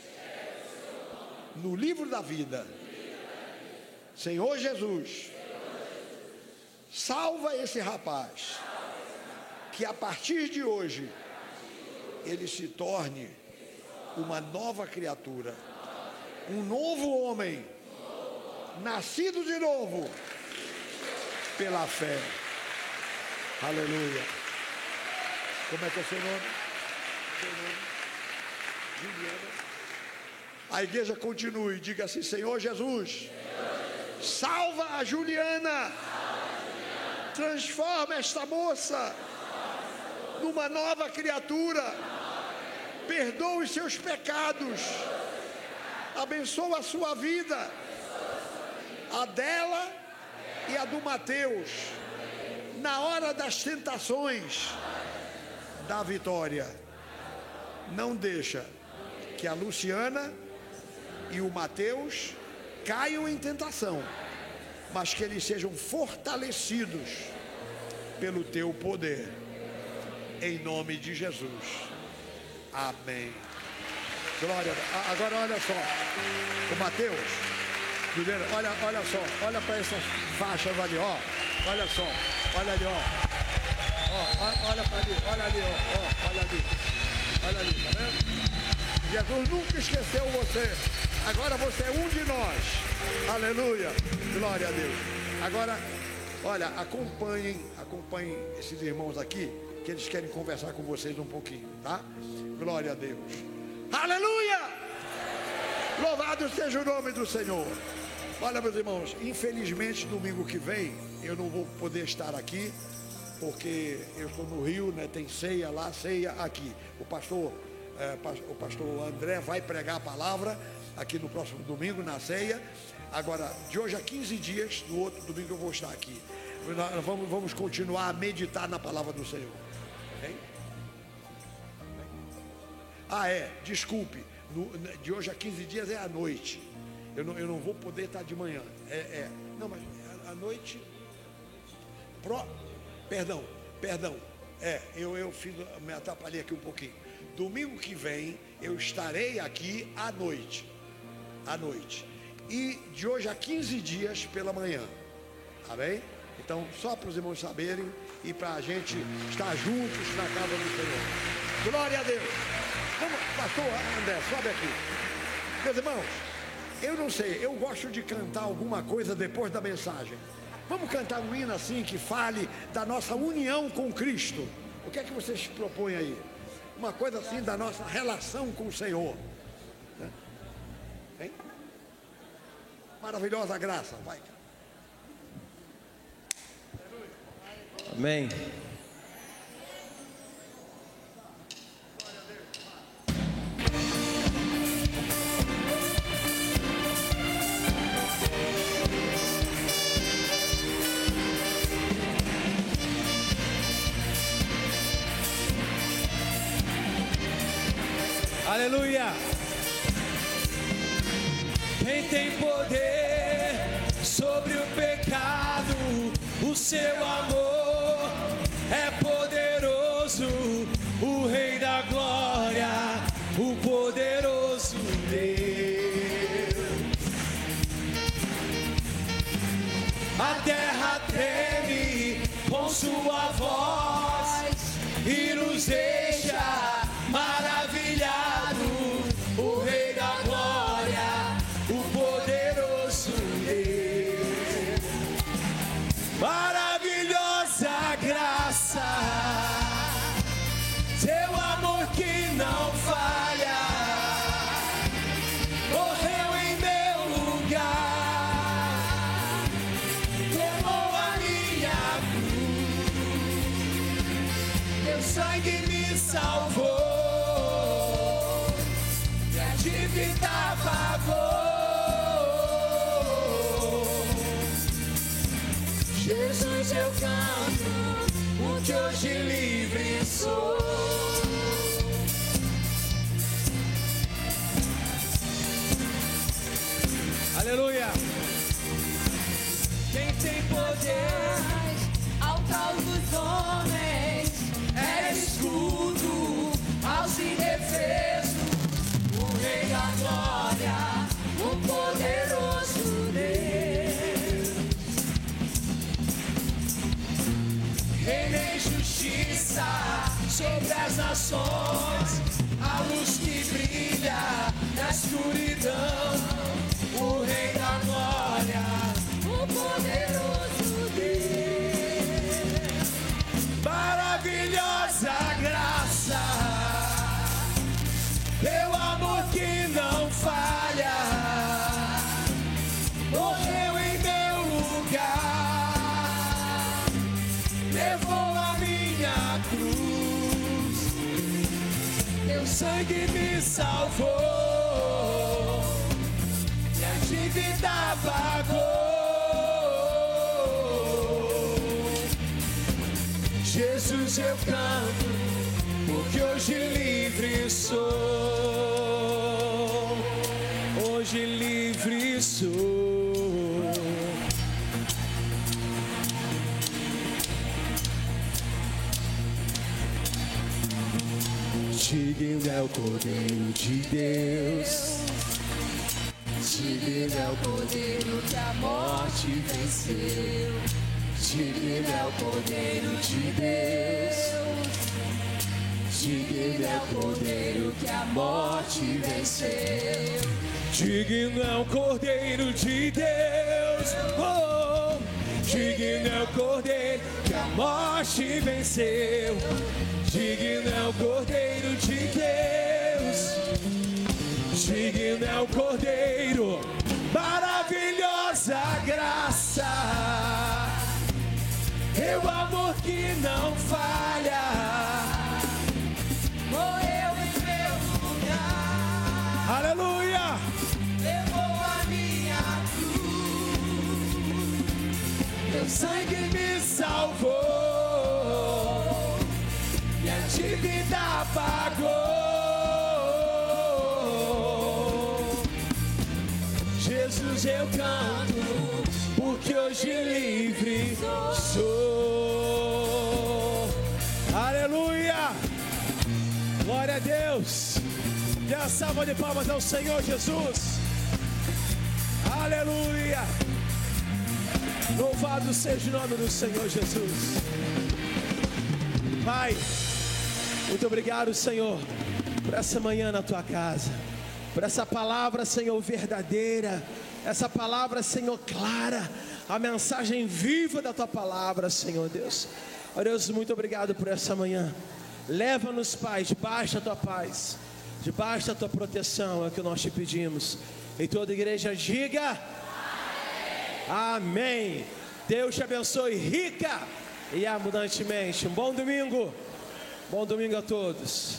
Speaker 2: no livro da vida. Senhor Jesus, salva esse rapaz, que a partir de hoje ele se torne uma nova criatura, um novo homem, nascido de novo pela fé. Aleluia. Como é que é seu nome? Seu nome? Juliana. A igreja continue, diga assim: Senhor Jesus, salva a Juliana, transforma esta moça numa nova criatura, perdoa os seus pecados, abençoa a sua vida, a dela e a do Mateus, na hora das tentações, dá vitória. Não deixa que a Luciana e o Mateus caiam em tentação, mas que eles sejam fortalecidos pelo teu poder, em nome de Jesus. Amém. Glória a Deus. Agora olha só, o Mateus, olha só, olha para essas faixas ali, ó, olha só, olha ali, ó, olha para ali, olha ali, ó, olha ali, olha ali, tá vendo? Jesus nunca esqueceu você. Agora você é um de nós. Aleluia. Glória a Deus. Agora, olha, acompanhem esses irmãos aqui, que eles querem conversar com vocês um pouquinho, tá? Glória a Deus. Aleluia. Louvado seja o nome do Senhor. Olha, meus irmãos, infelizmente domingo que vem eu não vou poder estar aqui, porque eu estou no Rio, né? Tem ceia lá, ceia aqui. O pastor André vai pregar a palavra aqui no próximo domingo, na ceia. Agora, de hoje a 15 dias, no outro domingo eu vou estar aqui. Nós vamos continuar a meditar na palavra do Senhor. Hein? Desculpe, de hoje a 15 dias é à noite. Eu não vou poder estar de manhã. Não, mas à noite. Perdão. Eu me atrapalhei aqui um pouquinho. Domingo que vem eu estarei aqui à noite. E de hoje a 15 dias pela manhã. Tá bem? Então, só para os irmãos saberem e para a gente estar juntos na casa do Senhor. Glória a Deus. Vamos, pastor André, sobe aqui. Meus irmãos, eu não sei, eu gosto de cantar alguma coisa depois da mensagem. Vamos cantar um hino assim que fale da nossa união com Cristo. O que é que vocês propõem aí? Uma coisa assim da nossa relação com o Senhor. Hein? Maravilhosa graça, vai.
Speaker 1: Amém. Aleluia. Quem tem poder sobre o pecado, o seu amor é poderoso, o Rei da Glória, o poderoso Deus. A terra treme com sua voz e nos deixa maravilhado, o Rei da Glória, o poderoso Deus. Maravilhosa graça, seu amor que não falha, morreu em meu lugar, tomou a minha cruz, teu sangue me salvou, e a dívida pagou. Jesus, eu canto, porque hoje livre sou. Aleluia. Quem tem poder
Speaker 3: ao caos dos homens
Speaker 1: é escudo aos indefesos,
Speaker 3: o Rei da Glória, o poderoso Deus.
Speaker 1: reina em justiça sobre as nações, a luz que brilha na escuridão, o Rei da Glória,
Speaker 3: O poderoso Deus.
Speaker 1: maravilhosa graça, teu amor que não falha, morreu em meu lugar, levou a minha cruz, teu sangue me salvou, e a dívida pagou. Jesus, eu canto, porque hoje livre sou. Hoje livre sou. Digno é o Cordeiro de Deus,
Speaker 3: Digno é o Cordeiro que a morte venceu.
Speaker 1: digno é o Cordeiro de Deus, digno é o Cordeiro
Speaker 3: Que a morte venceu.
Speaker 1: digno é o Cordeiro de Deus, oh, digno é o Cordeiro que a morte venceu, digno é o Cordeiro de Deus, digno é o Cordeiro, maravilhosa graça, teu amor que não falha,
Speaker 3: Morreu em meu lugar,
Speaker 1: aleluia.
Speaker 3: levou a minha cruz,
Speaker 1: Teu sangue me salvou, e a dívida pagou. Jesus, eu canto, porque hoje livre sou. Aleluia! Glória a Deus! Dê a salva de palmas ao Senhor Jesus. Aleluia! Louvado seja o nome do Senhor Jesus. Pai, muito obrigado, Senhor, por essa manhã na tua casa, por essa palavra, Senhor, verdadeira, essa palavra, Senhor, clara, a mensagem viva da tua palavra, Senhor Deus. Ó Deus, muito obrigado por essa manhã. Leva-nos, Pai, debaixo da tua paz, debaixo da tua proteção, é o que nós te pedimos. E toda a igreja diga amém. Deus te abençoe rica e abundantemente. Um bom domingo. Bom domingo a todos.